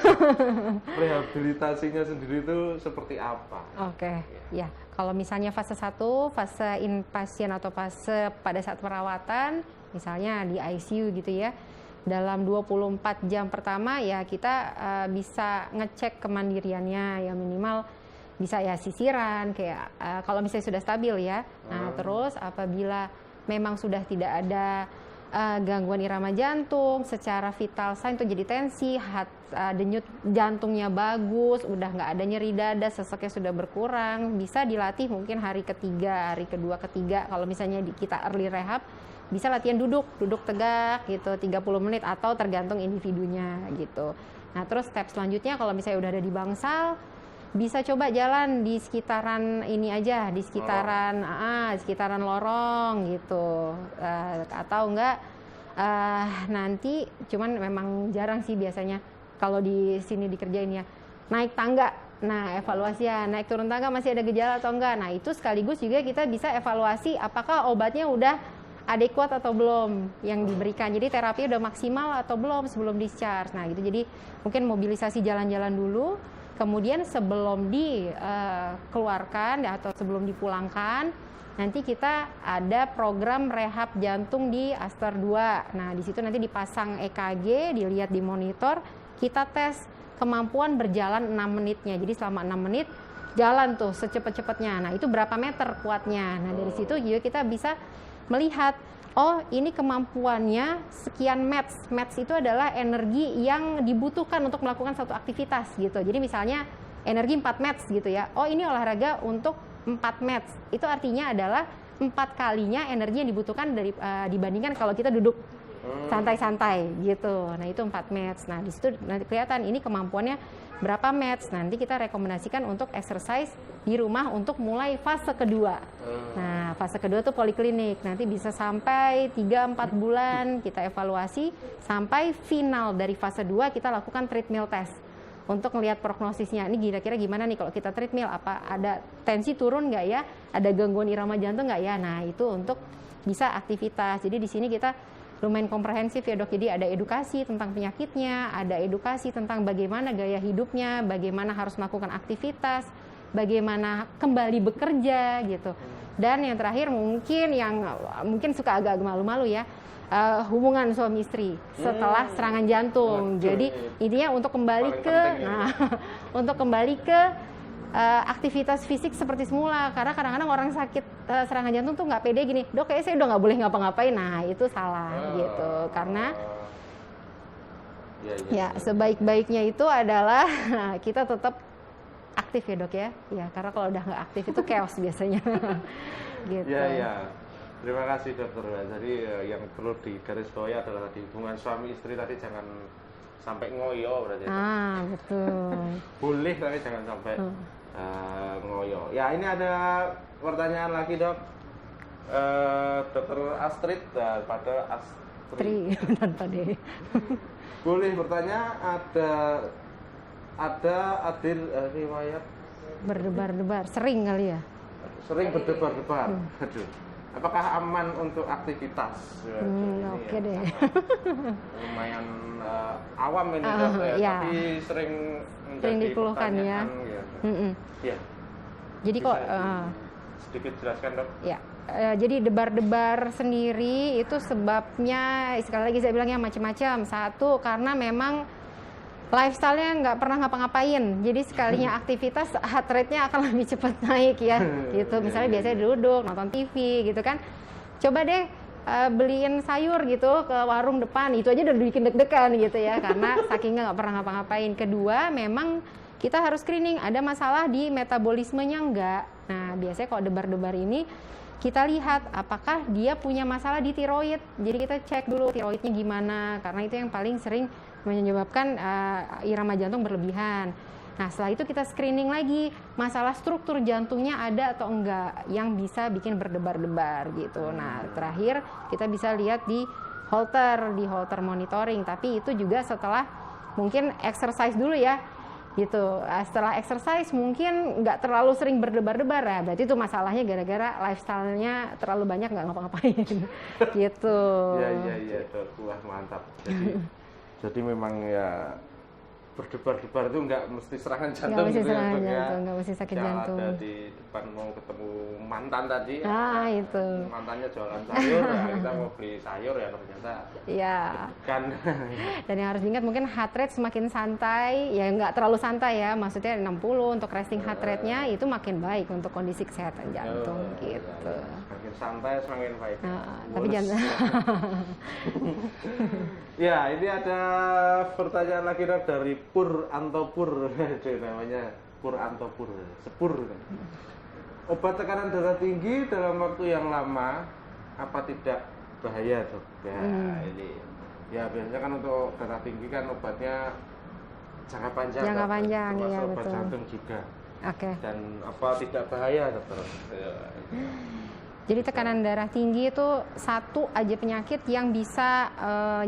Rehabilitasinya sendiri itu seperti apa? Ya kalau misalnya fase 1, fase inpatient atau fase pada saat perawatan misalnya di ICU gitu ya, dalam 24 jam pertama ya kita bisa ngecek kemandiriannya ya minimal bisa ya sisiran kayak kalau misalnya sudah stabil ya. Nah terus apabila memang sudah tidak ada gangguan irama jantung, secara vital sign itu jadi tensi, denyut jantungnya bagus, udah nggak ada nyeri dada, seseknya sudah berkurang, bisa dilatih mungkin hari ketiga, hari kedua, ketiga. Kalau misalnya kita early rehab, bisa latihan duduk tegak gitu 30 menit atau tergantung individunya gitu. Nah terus step selanjutnya kalau misalnya udah ada di bangsal, bisa coba jalan di sekitaran ini aja, di sekitaran lorong gitu, atau enggak nanti cuman memang jarang sih biasanya kalau di sini dikerjain ya naik tangga. Nah evaluasi ya naik turun tangga masih ada gejala atau enggak. Nah itu sekaligus juga kita bisa evaluasi apakah obatnya udah adekuat atau belum yang diberikan. Jadi terapi udah maksimal atau belum sebelum discharge. Nah gitu jadi mungkin mobilisasi jalan-jalan dulu. Kemudian sebelum dikeluarkan atau sebelum dipulangkan, nanti kita ada program rehab jantung di Aster 2. Nah, di situ nanti dipasang EKG, dilihat di monitor, kita tes kemampuan berjalan 6 menitnya. Jadi selama 6 menit jalan tuh secepat-cepatnya. Nah, itu berapa meter kuatnya. Nah, dari situ juga kita bisa melihat oh ini kemampuannya sekian METS. METS itu adalah energi yang dibutuhkan untuk melakukan satu aktivitas gitu. Jadi misalnya energi 4 METS gitu ya. Oh ini olahraga untuk 4 METS. Itu artinya adalah 4 kalinya energi yang dibutuhkan dibandingkan kalau kita duduk santai-santai gitu. Nah itu 4 METS. Nah di situ nanti kelihatan ini kemampuannya berapa METS. Nanti kita rekomendasikan untuk exercise di rumah untuk mulai fase kedua. Nah Nah, fase kedua tuh poliklinik. Nanti bisa sampai 3-4 bulan kita evaluasi sampai final dari fase 2 kita lakukan treadmill test untuk melihat prognosisnya. Ini kira-kira gimana nih kalau kita treadmill, apa ada tensi turun nggak ya? Ada gangguan irama jantung nggak ya? Nah, itu untuk bisa aktivitas. Jadi di sini kita lumayan komprehensif ya, Dok. Jadi ada edukasi tentang penyakitnya, ada edukasi tentang bagaimana gaya hidupnya, bagaimana harus melakukan aktivitas, bagaimana kembali bekerja gitu. Dan yang terakhir mungkin suka agak malu-malu ya, hubungan suami istri setelah serangan jantung. Jadi intinya untuk kembali untuk kembali ke aktivitas fisik seperti semula. Karena kadang-kadang orang sakit serangan jantung tuh nggak pede gini, Dok kayaknya saya udah nggak boleh ngapa-ngapain. Nah itu salah gitu, karena ya sebaik-baiknya itu adalah kita tetap aktif ya, Dok ya. Ya, karena kalau udah nggak aktif itu chaos biasanya. Gitu. Ya. Terima kasih, Dokter. Jadi yang perlu digarisbawahi adalah tadi hubungan suami istri tadi jangan sampai ngoyo berarti. Betul. Boleh tapi jangan sampai ngoyo. Ya, ini ada pertanyaan lagi, Dok. Dokter Astrid pada Astrid dan Pade. Boleh bertanya, ada riwayat berdebar-debar, sering kali ya? Sering berdebar-debar. Aduh. Apakah aman untuk aktivitas? Oke deh. Lumayan awam ini, ya. tapi sering dikeluhkan ya. Ya. Jadi kok sedikit jelaskan, Dok. Ya. Jadi debar-debar sendiri itu sebabnya sekali lagi saya bilangnya macam-macam. Satu, karena memang lifestyle-nya nggak pernah ngapa-ngapain, jadi sekalinya aktivitas heart rate-nya akan lebih cepat naik ya, gitu. Misalnya biasanya duduk nonton TV gitu kan, coba deh beliin sayur gitu ke warung depan, itu aja udah bikin deg-degan gitu ya, karena sakingnya nggak pernah ngapa-ngapain. Kedua, memang kita harus screening ada masalah di metabolismenya nggak. Nah biasanya kalau debar-debar ini kita lihat apakah dia punya masalah di tiroid, jadi kita cek dulu tiroidnya gimana, karena itu yang paling sering menyebabkan irama jantung berlebihan. Nah setelah itu kita screening lagi masalah struktur jantungnya ada atau enggak yang bisa bikin berdebar-debar gitu. Nah terakhir kita bisa lihat di Holter monitoring, tapi itu juga setelah mungkin exercise dulu ya gitu. Setelah exercise mungkin nggak terlalu sering berdebar-debar ya, berarti itu masalahnya gara-gara lifestyle-nya terlalu banyak nggak ngapa-ngapain gitu. Iya, Dok. Wah mantap. Jadi memang ya berdebar-debar itu nggak mesti serangan jantung, nggak mesti sakit jantung. Ada di depan mau ketemu mantan tadi, itu mantannya jualan sayur, kita mau beli sayur ya ternyata. Iya. Kan. Dan yang harus diingat mungkin heart rate semakin santai, ya nggak terlalu santai ya, maksudnya 60 untuk resting heart rate-nya itu makin baik untuk kondisi kesehatan jantung gitu. Semakin santai semakin baik. Tapi jangan. Ya, ini ada pertanyaan lagi, Dok, dari Pur Antopur. Itu namanya Pur Antopur, sepur kan. Obat tekanan darah tinggi dalam waktu yang lama apa tidak bahaya, Dok? Ya, ini ya biasanya kan untuk darah tinggi kan obatnya jangka panjang. Jangka panjang, iya obat betul. jantung juga. Oke. Dan apa tidak bahaya, Dokter? Jadi tekanan darah tinggi itu satu aja penyakit yang bisa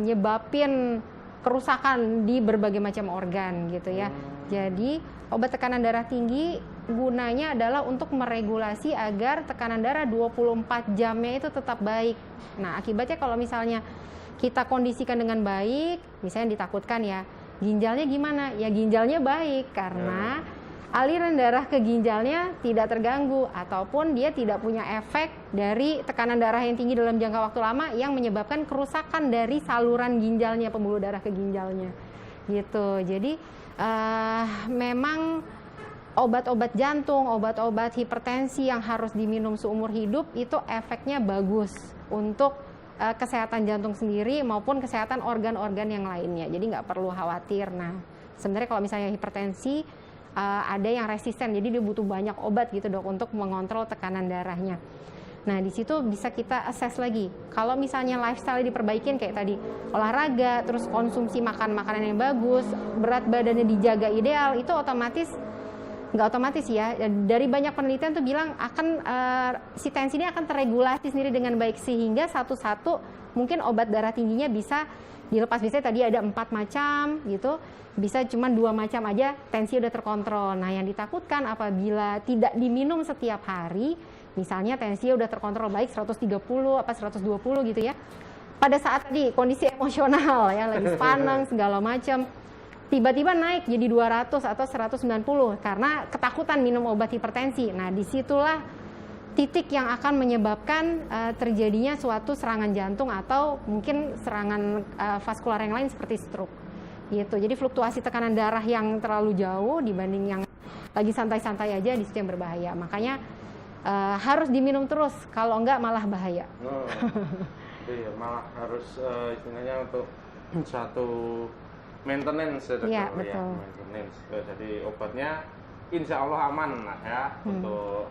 nyebabin kerusakan di berbagai macam organ gitu ya. Jadi obat tekanan darah tinggi gunanya adalah untuk meregulasi agar tekanan darah 24 jamnya itu tetap baik. Nah akibatnya kalau misalnya kita kondisikan dengan baik, misalnya ditakutkan ya, ginjalnya gimana? Ya ginjalnya baik karena aliran darah ke ginjalnya tidak terganggu ataupun dia tidak punya efek dari tekanan darah yang tinggi dalam jangka waktu lama yang menyebabkan kerusakan dari saluran ginjalnya, pembuluh darah ke ginjalnya gitu. Jadi memang obat-obat jantung, obat-obat hipertensi yang harus diminum seumur hidup itu efeknya bagus untuk kesehatan jantung sendiri maupun kesehatan organ-organ yang lainnya. Jadi nggak perlu khawatir. Nah sebenarnya kalau misalnya hipertensi ada yang resisten, jadi dia butuh banyak obat gitu, Dok, untuk mengontrol tekanan darahnya. Nah di situ bisa kita assess lagi. Kalau misalnya lifestyle diperbaikin kayak tadi, olahraga, terus konsumsi makan makanan yang bagus, berat badannya dijaga ideal, itu otomatis nggak otomatis ya. Dari banyak penelitian tuh bilang akan si tensi ini akan terregulasi sendiri dengan baik, sehingga satu-satu mungkin obat darah tingginya bisa dilepas. Biasanya tadi ada 4 macam gitu, bisa cuma 2 macam aja tensi udah terkontrol. Nah, yang ditakutkan apabila tidak diminum setiap hari, misalnya tensi udah terkontrol baik 130 apa 120 gitu ya. Pada saat tadi kondisi emosional ya, lagi sepaneng segala macam, tiba-tiba naik jadi 200 atau 190 karena ketakutan minum obat hipertensi. Nah, disitulah titik yang akan menyebabkan terjadinya suatu serangan jantung atau mungkin serangan vaskular yang lain seperti stroke gitu. Jadi fluktuasi tekanan darah yang terlalu jauh dibanding yang lagi santai-santai aja, di situ yang berbahaya. Makanya harus diminum terus, kalau enggak malah bahaya. Iya, malah harus istilahnya untuk satu maintenance ya, betul. Maintenance. Jadi obatnya insya Allah aman lah ya untuk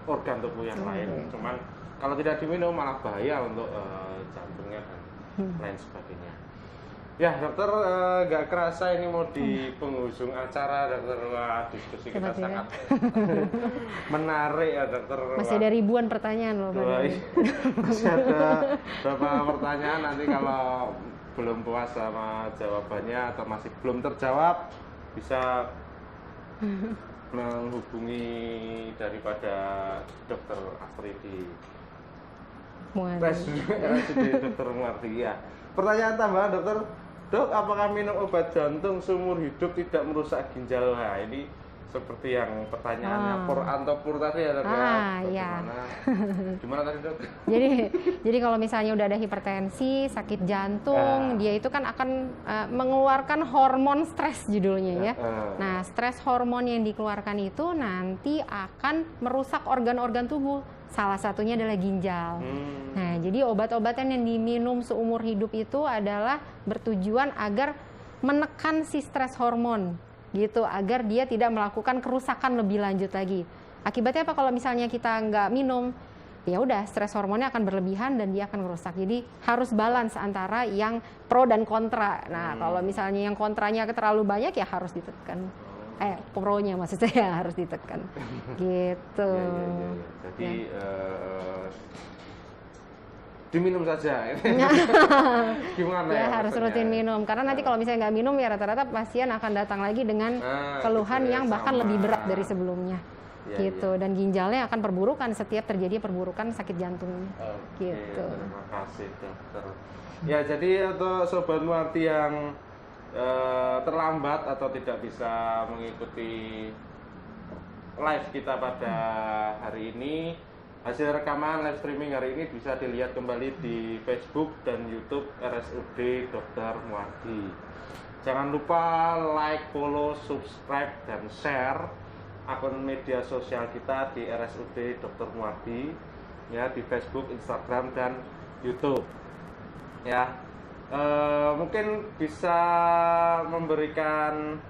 organ tubuh yang lain. Cuman kalau tidak diminum malah bahaya untuk jantungnya dan lain sebagainya. Ya dokter, nggak kerasa ini mau di penghujung acara dokter. Wah, diskusi kita sangat menarik ya dokter. Masih ada ribuan pertanyaan loh. Masih ada beberapa pertanyaan, nanti kalau belum puas sama jawabannya atau masih belum terjawab bisa menghubungi daripada dokter Afridi RSUD Dr. Muardi ya. Pertanyaan tambahan dokter, dok, apakah minum obat jantung seumur hidup tidak merusak ginjal? Nah, ini seperti yang pertanyaannya Pur Antopur tadi ya dok ya. Gimana tadi dok? Jadi kalau misalnya udah ada hipertensi, sakit jantung, dia itu kan akan mengeluarkan hormon stres judulnya ya. Nah, stres hormon yang dikeluarkan itu nanti akan merusak organ-organ tubuh. Salah satunya adalah ginjal. Nah, jadi obat-obatan yang diminum seumur hidup itu adalah bertujuan agar menekan si stres hormon gitu, agar dia tidak melakukan kerusakan lebih lanjut lagi. Akibatnya apa kalau misalnya kita nggak minum? Ya udah, stres hormonnya akan berlebihan dan dia akan merusak. Jadi harus balance antara yang pro dan kontra. Nah, kalau misalnya yang kontranya terlalu banyak ya harus ditekan. Pro-nya maksud saya harus ditekan. Gitu. Jadi diminum saja. Gimana ya? Harus rutin minum, karena nanti kalau misalnya nggak minum ya rata-rata pasien akan datang lagi dengan keluhan yang bahkan lebih berat dari sebelumnya. Gitu. Dan ginjalnya akan perburukan setiap terjadi perburukan sakit jantungnya. Gitu. Terima kasih dokter. Ya, jadi untuk Sobat Muardi yang terlambat atau tidak bisa mengikuti live kita pada hari ini, hasil rekaman live streaming hari ini bisa dilihat kembali di Facebook dan YouTube RSUD Dr. Muardi. Jangan lupa like, follow, subscribe, dan share akun media sosial kita di RSUD Dr. Muardi ya, di Facebook, Instagram, dan YouTube ya. Mungkin bisa memberikan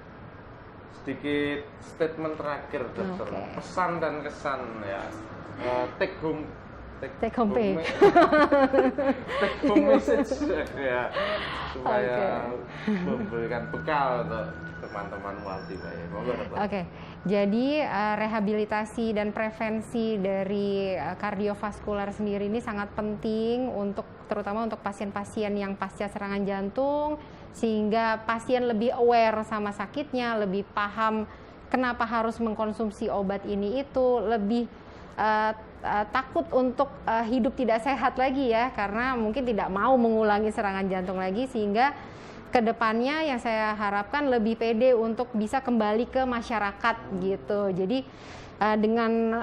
sedikit statement terakhir dokter, pesan dan kesan ya, take home message ya, supaya memberikan bekal untuk teman-teman Muardi. Jadi rehabilitasi dan prevensi dari kardiovaskular sendiri ini sangat penting untuk, terutama untuk pasien-pasien yang pasca serangan jantung, sehingga pasien lebih aware sama sakitnya, lebih paham kenapa harus mengkonsumsi obat ini itu, lebih takut untuk hidup tidak sehat lagi ya, karena mungkin tidak mau mengulangi serangan jantung lagi, sehingga kedepannya yang saya harapkan lebih pede untuk bisa kembali ke masyarakat gitu. Jadi dengan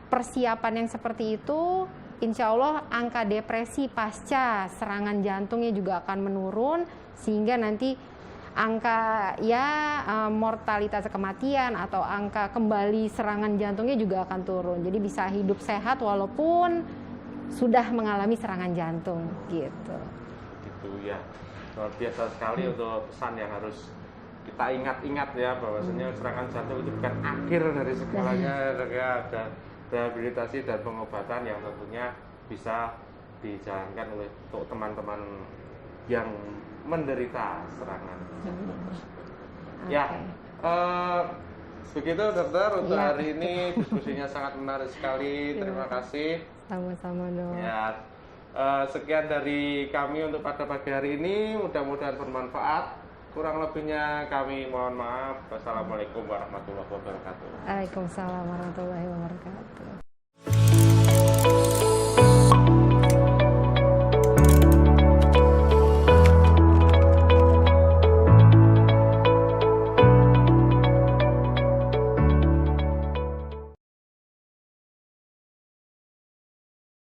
persiapan yang seperti itu, insya Allah angka depresi pasca serangan jantungnya juga akan menurun, sehingga nanti angka mortalitas kematian atau angka kembali serangan jantungnya juga akan turun. Jadi bisa hidup sehat walaupun sudah mengalami serangan jantung gitu. Gitu ya. Luar biasa sekali untuk pesan yang harus kita ingat-ingat ya, bahwasanya serangan jantung itu bukan akhir dari segalanya ya, ada rehabilitasi dan pengobatan yang tentunya bisa dijalankan oleh untuk teman-teman yang menderita serangan jantung tersebut. Ya, Begitu dokter, untuk Iya. hari ini diskusinya sangat menarik sekali. Terima kasih. Sama-sama dok. Ya, sekian dari kami untuk pada pagi hari ini. Mudah-mudahan bermanfaat. Kurang lebihnya kami mohon maaf. Wassalamualaikum warahmatullahi wabarakatuh. Waalaikumsalam warahmatullahi wabarakatuh.